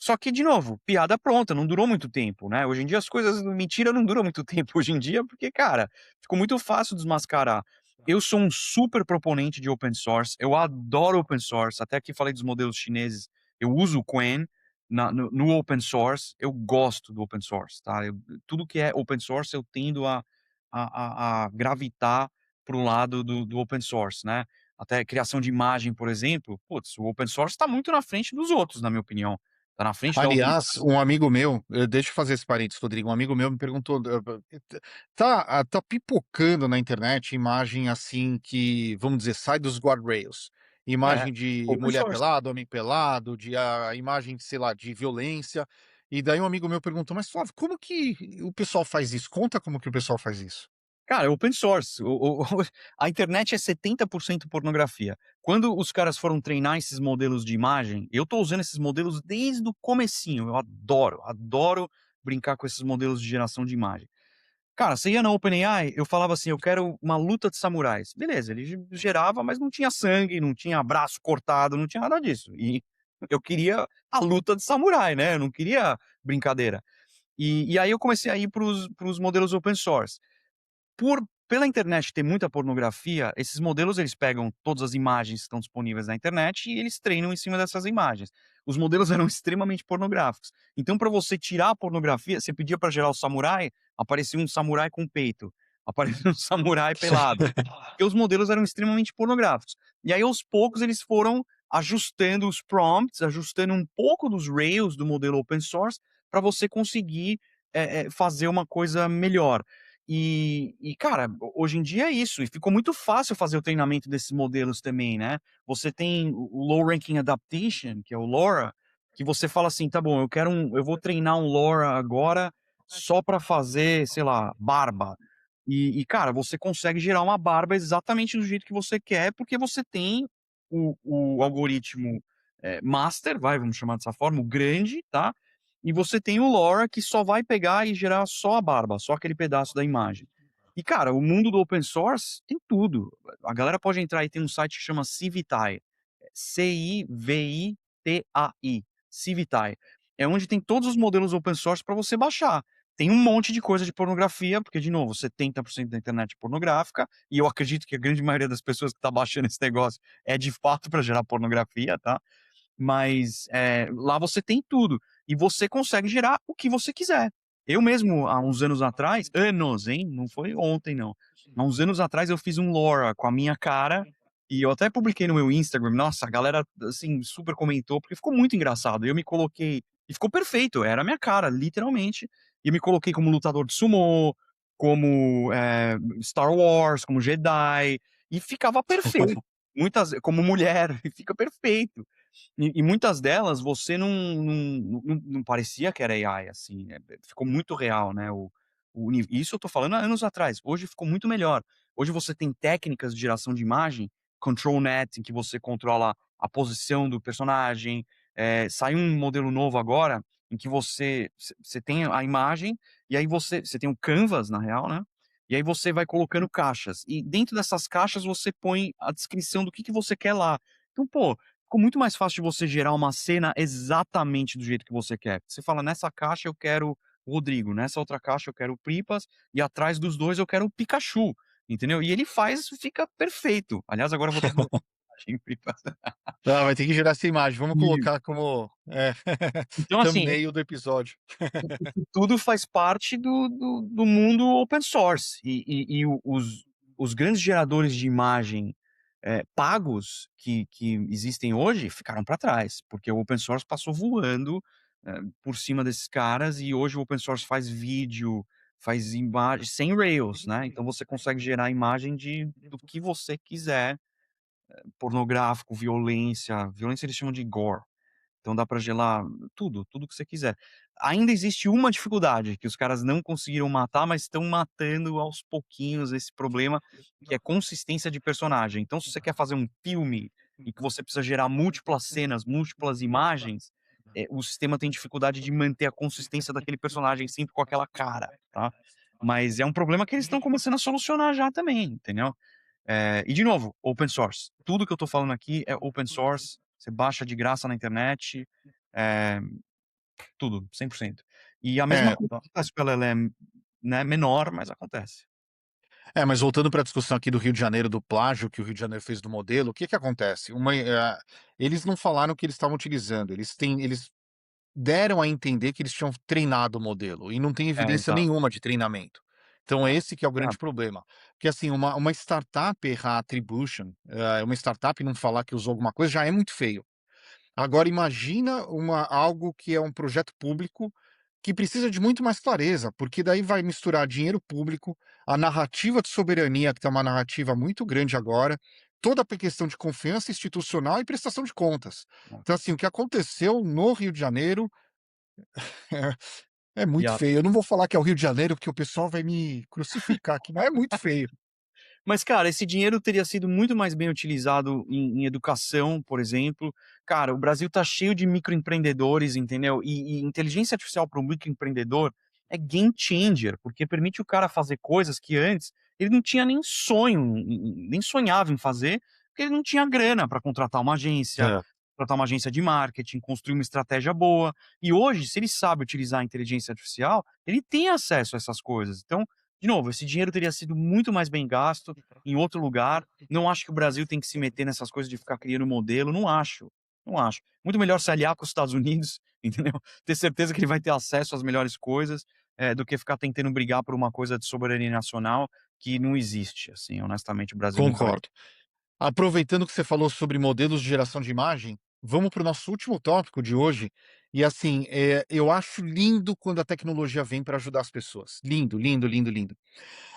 Só que, de novo, piada pronta, não durou muito tempo, né. Hoje em dia as coisas mentira não dura muito tempo hoje em dia, porque, cara, ficou muito fácil desmascarar. Eu sou um super proponente de open source, eu adoro open source, até aqui falei dos modelos chineses, eu uso o Qwen no open source, eu gosto do open source, tá. Tudo que é open source eu tendo a gravitar para o lado do open source, né. Até criação de imagem, por exemplo, putz, o open source está muito na frente dos outros, na minha opinião. Tá na frente da Aliás, um amigo meu, deixa eu fazer esse parênteses, Rodrigo, um amigo meu me perguntou, tá pipocando na internet imagem, assim, que, vamos dizer, sai dos guardrails, é, imagem de open mulher source. pelada, homem pelado, de a imagem, sei lá, de violência, e daí um amigo meu perguntou: "Mas Flávio, como que o pessoal faz isso? Conta como que o pessoal faz isso". Cara, é open source. A internet é 70% pornografia. Quando os caras foram treinar esses modelos de imagem, eu tô usando esses modelos desde o comecinho, eu adoro, adoro brincar com esses modelos de geração de imagem. Cara, você ia na OpenAI, eu falava assim: "Eu quero uma luta de samurais". Beleza, ele gerava, mas não tinha sangue, não tinha braço cortado, não tinha nada disso. E eu queria a luta de samurai, né, eu não queria brincadeira. E aí eu comecei a ir para os modelos open source. Pela internet ter muita pornografia, esses modelos eles pegam todas as imagens que estão disponíveis na internet e eles treinam em cima dessas imagens. Os modelos eram extremamente pornográficos. Então, para você tirar a pornografia, você pedia para gerar o samurai, aparecia um samurai com peito, aparecia um samurai pelado, porque os modelos eram extremamente pornográficos. E aí, aos poucos, eles foram ajustando os prompts, ajustando um pouco dos rails do modelo open source para você conseguir fazer uma coisa melhor. Cara, hoje em dia é isso, e ficou muito fácil fazer o treinamento desses modelos também, né. Você tem o Low Ranking Adaptation, que é o LoRA, que você fala assim: "Tá bom, eu vou treinar um LoRA agora só para fazer, sei lá, barba". Cara, você consegue gerar uma barba exatamente do jeito que você quer, porque você tem o algoritmo, master, vamos chamar dessa forma, o grande, tá, e você tem o LoRa que só vai pegar e gerar só a barba, só aquele pedaço da imagem. E cara, o mundo do open source tem tudo. A galera pode entrar e tem um site que chama Civitai, Civitai, Civitai. É onde tem todos os modelos open source para você baixar. Tem um monte de coisa de pornografia, porque de novo, 70% da internet é pornográfica, e eu acredito que a grande maioria das pessoas que está baixando esse negócio é de fato para gerar pornografia, tá? Mas, lá você tem tudo, e você consegue gerar o que você quiser. Eu mesmo, há uns anos atrás anos, hein, não foi ontem não. Há uns anos atrás eu fiz um LoRa com a minha cara, e eu até publiquei no meu Instagram, nossa, a galera, assim, super comentou, porque ficou muito engraçado. Eu me coloquei e ficou perfeito, era a minha cara, literalmente, e eu me coloquei como lutador de sumô, como, Star Wars, como Jedi, e ficava perfeito. Muitas como mulher, e fica perfeito. E muitas delas você não parecia que era AI, assim, ficou muito real, né, o nível isso eu tô falando há anos atrás, hoje ficou muito melhor. Hoje você tem técnicas de geração de imagem, control net, em que você controla a posição do personagem, saiu um modelo novo agora, em que você tem a imagem, e aí você tem o canvas, na real, né, e aí você vai colocando caixas, e dentro dessas caixas você põe a descrição do que você quer lá. Então, pô, ficou muito mais fácil de você gerar uma cena exatamente do jeito que você quer. Você fala: "Nessa caixa eu quero o Rodrigo, nessa outra caixa eu quero o Pripas e atrás dos 2 eu quero o Pikachu", entendeu? E ele faz, fica perfeito. Aliás, agora eu vou ter que botar em Pripas. Ah, vai ter que gerar essa imagem, vamos E colocar como, então, assim, thumbnail do episódio. isso tudo faz parte do mundo open source. Os grandes geradores de imagem, pagos que existem hoje ficaram para trás, porque o open source passou voando, por cima desses caras e hoje o open source faz vídeo, faz imagem sem Rails, né, então você consegue gerar imagem do que você quiser pornográfico, violência. Violência eles chamam de gore. Então dá pra gelar tudo, tudo que você quiser. Ainda existe uma dificuldade, que os caras não conseguiram matar, mas estão matando aos pouquinhos esse problema, que é consistência de personagem. Então se você quer fazer um filme, e que você precisa gerar múltiplas cenas, múltiplas imagens, o sistema tem dificuldade de manter a consistência daquele personagem sempre com aquela cara, tá. Mas é um problema que eles estão começando a solucionar já também, entendeu. E de novo, open source. Tudo que eu tô falando aqui é open source, você baixa de graça na internet, eh, tudo, 100%. E a mesma É, coisa acontece com o LLM, né, menor, mas acontece. mas voltando para a discussão aqui do Rio de Janeiro, do plágio que o Rio de Janeiro fez do modelo, o que que acontece? Eles não falaram que eles estavam utilizando, eles deram a entender que eles tinham treinado o modelo, e não tem evidência Exato. nenhuma de treinamento. Então é esse que é o É, grande problema. Porque, assim, uma startup errar attribution, uma startup não falar que usou alguma coisa, já é muito feio. Agora imagina algo que é um projeto público, que precisa de muito mais clareza, porque daí vai misturar dinheiro público, a narrativa de soberania, que tá uma narrativa muito grande agora, toda a questão de confiança institucional e prestação de contas. é. Então, assim, o que aconteceu no Rio de Janeiro é E muito a feio. Eu não vou falar que é o Rio de Janeiro, porque o pessoal vai me crucificar aqui, mas é muito feio. Mas, cara, esse dinheiro teria sido muito mais bem utilizado em educação, por exemplo. Cara, o Brasil tá cheio de microempreendedores, entendeu? E inteligência artificial para o microempreendedor é game changer, porque permite o cara fazer coisas que antes ele não tinha nem sonho, nem sonhava em fazer, porque ele não tinha grana para É, contratar uma agência de marketing, construir uma estratégia boa. E hoje, se ele sabe utilizar a inteligência artificial, ele tem acesso a essas coisas. Então, de novo, esse dinheiro teria sido muito mais bem gasto em outro lugar. Não acho que o Brasil tem que se meter nessas coisas de ficar criando modelo, não acho, não acho. Muito melhor se aliar com os Estados Unidos, entendeu? Ter certeza que ele vai ter acesso às melhores coisas, do que ficar tentando brigar por uma coisa de soberania nacional que não existe, assim, honestamente o Brasil nunca vai. concordo. Aproveitando que você falou sobre modelos de geração de imagem, vamos para o nosso último tópico de hoje. E assim, eu acho lindo quando a tecnologia vem para ajudar as pessoas. Lindo, lindo, lindo, lindo.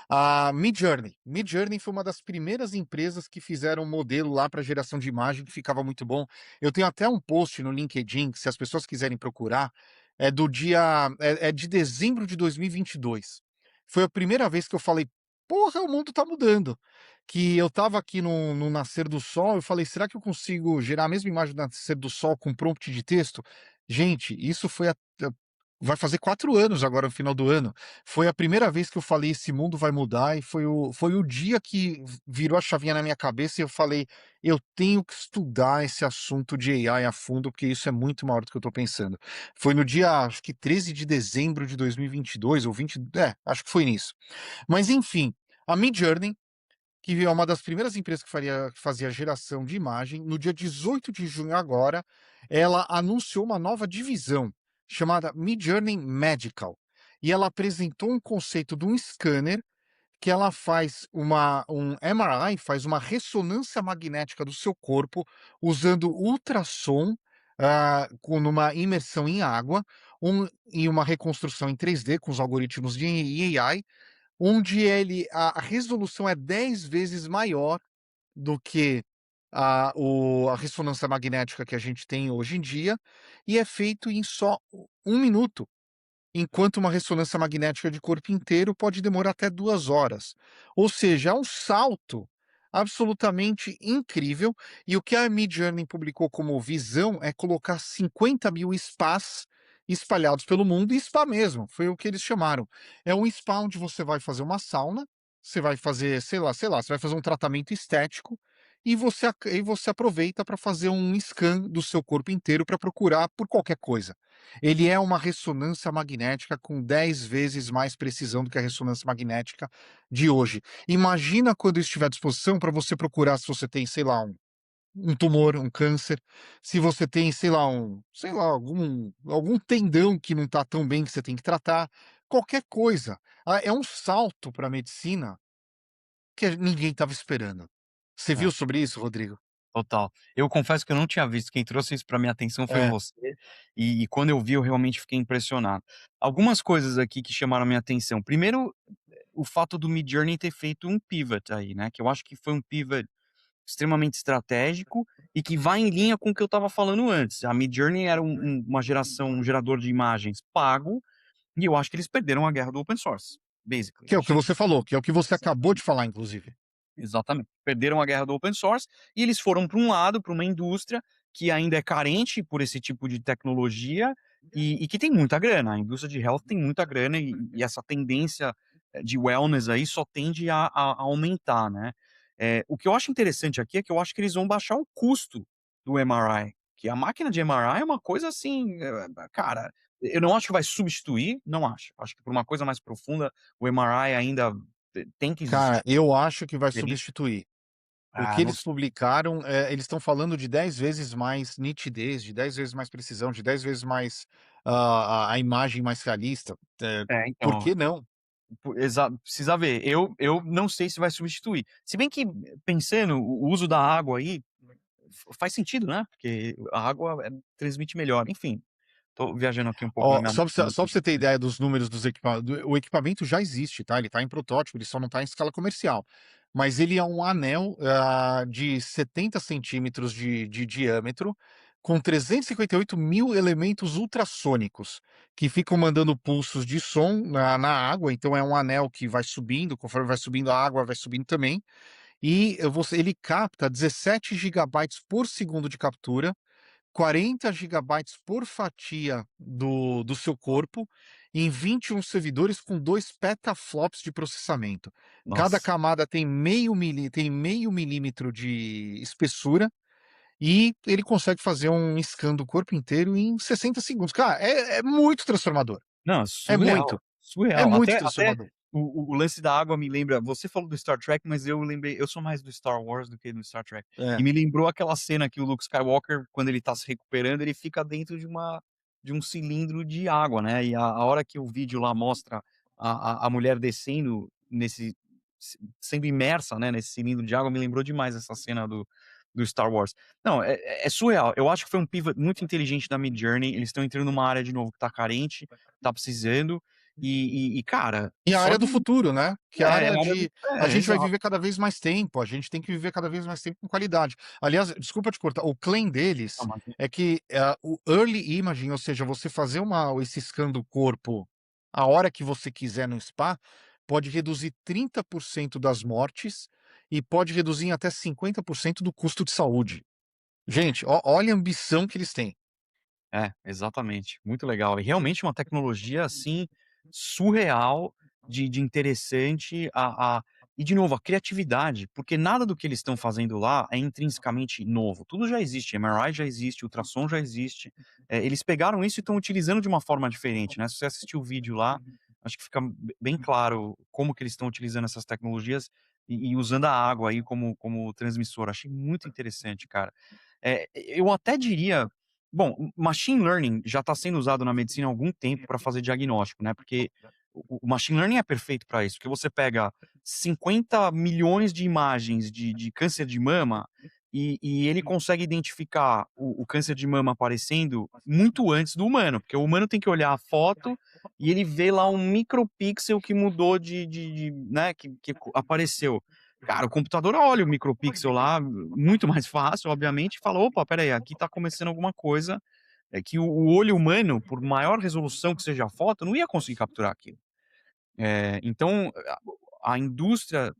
A Midjourney. Midjourney foi uma das primeiras empresas que fizeram um modelo lá para geração de imagem que ficava muito bom. Eu tenho até um post no LinkedIn, que se as pessoas quiserem procurar, é de dezembro de 2022. Foi a primeira vez que eu falei: "Porra, o mundo tá mudando". Que eu estava aqui no nascer do sol, eu falei: "Será que eu consigo gerar a mesma imagem do nascer do sol com prompt de texto?". Gente, isso foi vai fazer 4 anos agora no final do ano. Foi a primeira vez que eu falei: "Esse mundo vai mudar", e foi o dia que virou a chavinha na minha cabeça e eu falei: "Eu tenho que estudar esse assunto de AI a fundo, porque isso é muito maior do que eu estou pensando". Foi no dia, acho que 13 de dezembro de 2022 ou 20, acho que foi nisso. Mas enfim, a Midjourney, que é uma das primeiras empresas que fazia geração de imagem, no dia 18 de junho agora, ela anunciou uma nova divisão, chamada Midjourney Medical. E ela apresentou um conceito de um scanner que ela faz um MRI, faz uma ressonância magnética do seu corpo, usando ultrassom, com numa imersão em água, e uma reconstrução em 3D com os algoritmos de AI, onde a resolução é 10 vezes maior do que a ressonância magnética que a gente tem hoje em dia, e é feito em só 1 minuto. Enquanto uma ressonância magnética de corpo inteiro pode demorar até 2 horas. Ou seja, é um salto absolutamente incrível, e o que a Midjourney publicou como visão é colocar 50.000 spas espalhados pelo mundo, e spa mesmo, foi o que eles chamaram. É um spa onde você vai fazer uma sauna, você vai fazer, sei lá, você vai fazer um tratamento estético, e você aproveita para fazer um scan do seu corpo inteiro para procurar por qualquer coisa. Ele é uma ressonância magnética com 10 vezes mais precisão do que a ressonância magnética de hoje. Imagina quando isso estiver à disposição para você procurar se você tem, sei lá, um tumor, um câncer, se você tem, sei lá, algum tendão que não está tão bem que você tem que tratar, qualquer coisa. É um salto para a medicina que ninguém estava esperando. Você É, viu sobre isso, Rodrigo? total. Eu confesso que eu não tinha visto, quem trouxe isso pra minha atenção foi É, você, e quando eu vi eu realmente fiquei impressionado. Algumas coisas aqui que chamaram a minha atenção. Primeiro, o fato do Midjourney ter feito um pivot aí, né, que eu acho que foi um pivot extremamente estratégico e que vai em linha com o que eu estava falando antes. A Midjourney era uma geração um gerador de imagens pago, e eu acho que eles perderam a guerra do open source, basically. Que é o que Acho que você falou, que é o que você acabou exatamente. de falar inclusive. Exatamente. Perderam a guerra do open source e eles foram para um lado, para uma indústria que ainda é carente por esse tipo de tecnologia e que tem muita grana. A indústria de health tem muita grana e essa tendência, de wellness aí só tende a aumentar, né. O que eu acho interessante aqui é que eu acho que eles vão baixar o custo do MRI, que a máquina de MRI é uma coisa assim, cara, eu não acho que vai substituir, não acho. Acho que por uma coisa mais profunda, o MRI ainda tem que Cara, existir. eu acho que vai substituir. O Ah, que não eles sei. publicaram, eles estão falando de 10 vezes mais nitidez, de 10 vezes mais precisão, de 10 vezes mais, a imagem mais realista. Por Então, que não? precisa ver. Eu não sei se vai substituir. Se bem que, pensando, o uso da água aí, faz sentido, né, porque a água, transmite melhor. Enfim, tô viajando aqui um pouco na Ó, minha só pra você ter maluquice. ideia dos números dos equipamentos, o equipamento já existe, tá, ele tá em protótipo, ele só não tá em escala comercial. Mas ele é um anel, de 70 centímetros de diâmetro, com 358.000 elementos ultrassônicos, que ficam mandando pulsos de som na água, então é um anel que vai subindo, conforme vai subindo a água, vai subindo também, e ele capta 17 gigabytes por segundo de captura, 40 gigabytes por fatia do seu corpo, em 21 servidores com 2 petaflops de processamento. Cada Nossa. camada tem meio milímetro de espessura, e ele consegue fazer um scan do corpo inteiro em 60 segundos. Cara, é muito transformador. Não, É muito, surreal, é surreal. muito Até transformador. o lance da água me lembra você falou do Star Trek, mas eu lembrei eu sou mais do Star Wars do que do Star Trek. E É. me lembrou aquela cena que o Luke Skywalker, quando ele tá se recuperando, ele fica dentro de um cilindro de água, né, e a hora que o vídeo lá mostra a mulher descendo nesse sendo imersa, né, nesse cilindro de água, me lembrou demais essa cena do Star Wars. Não, é surreal. Eu acho que foi um pivot muito inteligente da Midjourney, eles estão entrando numa área de novo que tá carente, tá precisando, cara, E a só área do de futuro, né, que é a área a área do de a gente vai exato. viver cada vez mais tempo, a gente tem que viver cada vez mais tempo com qualidade. Aliás, desculpa te cortar, o claim Não, deles mas é que, o early imaging, ou seja, você fazer esse scan do corpo a hora que você quiser no spa, pode reduzir 30% das mortes e pode reduzir em até 50% do custo de saúde. Gente, olha a ambição que eles têm. exatamente, muito legal. E realmente uma tecnologia, assim, surreal de interessante, e de novo, a criatividade, porque nada do que eles estão fazendo lá é intrinsecamente novo, tudo já existe, MRI já existe, ultrassom já existe, eles pegaram isso e estão utilizando de uma forma diferente, né, se você assistir o vídeo lá, acho que fica bem claro como que eles estão utilizando essas tecnologias e usando a água aí como transmissor, achei muito interessante, cara. Eu até diria bom, machine learning já está sendo usado na medicina há algum tempo para fazer diagnóstico, né, porque o machine learning é perfeito para isso, porque você pega 50 milhões de imagens de câncer de mama e ele consegue identificar o câncer de mama aparecendo muito antes do humano, porque o humano tem que olhar a foto e ele vê lá um micropixel que mudou né, que apareceu. Cara, o computador olha o micropixel lá, muito mais fácil, obviamente, e fala: "Opa, espera aí, aqui tá começando alguma coisa", que o olho humano, por maior resolução que seja a foto, não ia conseguir capturar aquilo. Então, a indústria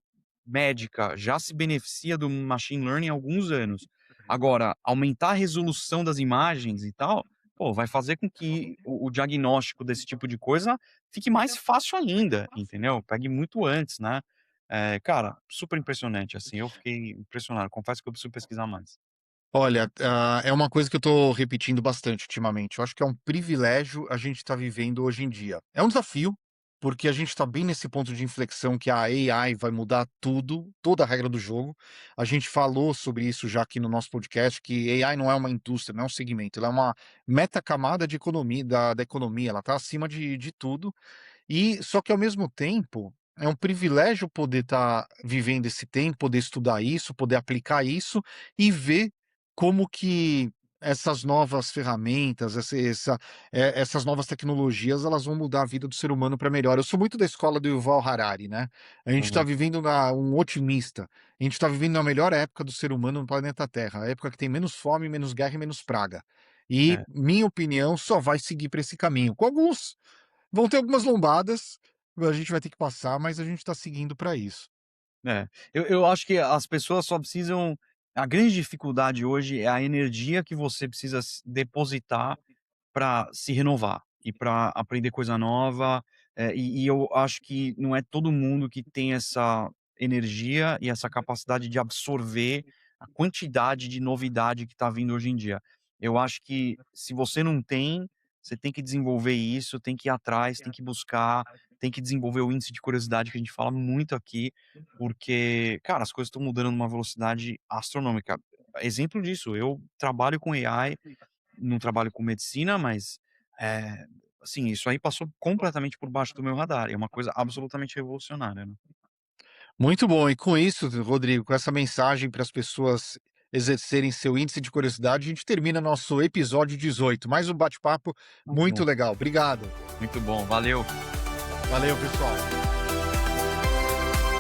médica já se beneficia do machine learning há alguns anos. Agora, aumentar a resolução das imagens e tal, pô, vai fazer com que o diagnóstico desse tipo de coisa fique mais fácil ainda, entendeu? Pegue muito antes, né. Cara, super impressionante, assim, eu fiquei impressionado, confesso que eu preciso pesquisar mais. Olha, é uma coisa que eu tô repetindo bastante ultimamente. Eu acho que é um privilégio a gente estar vivendo hoje em dia. É um desafio, porque a gente tá bem nesse ponto de inflexão que a AI vai mudar tudo, toda a regra do jogo. A gente falou sobre isso já aqui no nosso podcast, que AI não é uma indústria, não é um segmento, ela é uma metacamada de economia, da economia, ela tá acima de tudo. E só que ao mesmo tempo, é um privilégio poder estar vivendo esse tempo, poder estudar isso, poder aplicar isso e ver como que, essas novas ferramentas, essas novas tecnologias, elas vão mudar a vida do ser humano para melhor. Eu sou muito da escola do Yuval Harari, né. A gente está Aham. vivendo na um otimista. A gente está vivendo na melhor época do ser humano no planeta Terra, a época que tem menos fome, menos guerra e menos praga. E, É, minha opinião, só vai seguir para esse caminho. Com alguns vão ter algumas lombadas, a gente vai ter que passar, mas a gente está seguindo para isso. é. Eu acho que as pessoas só precisam a grande dificuldade hoje é a energia que você precisa depositar para se renovar e para aprender coisa nova, e eu acho que não é todo mundo que tem essa energia e essa capacidade de absorver a quantidade de novidade que está vindo hoje em dia. Eu acho que se você não tem, você tem que desenvolver isso, tem que ir atrás, tem que buscar, tem que desenvolver o índice de curiosidade que a gente fala muito aqui, porque, cara, as coisas estão mudando numa velocidade astronômica. Exemplo disso, eu trabalho com AI, não trabalho com medicina, mas, eh, assim, isso aí passou completamente por baixo do meu radar, e é uma coisa absolutamente revolucionária, né. Muito bom. E com isso, Rodrigo, com essa mensagem para as pessoas exercerem seu índice de curiosidade, a gente termina nosso episódio 18. Mais um bate-papo Muito muito bom, legal. Obrigado. muito bom, valeu. Valeu, pessoal.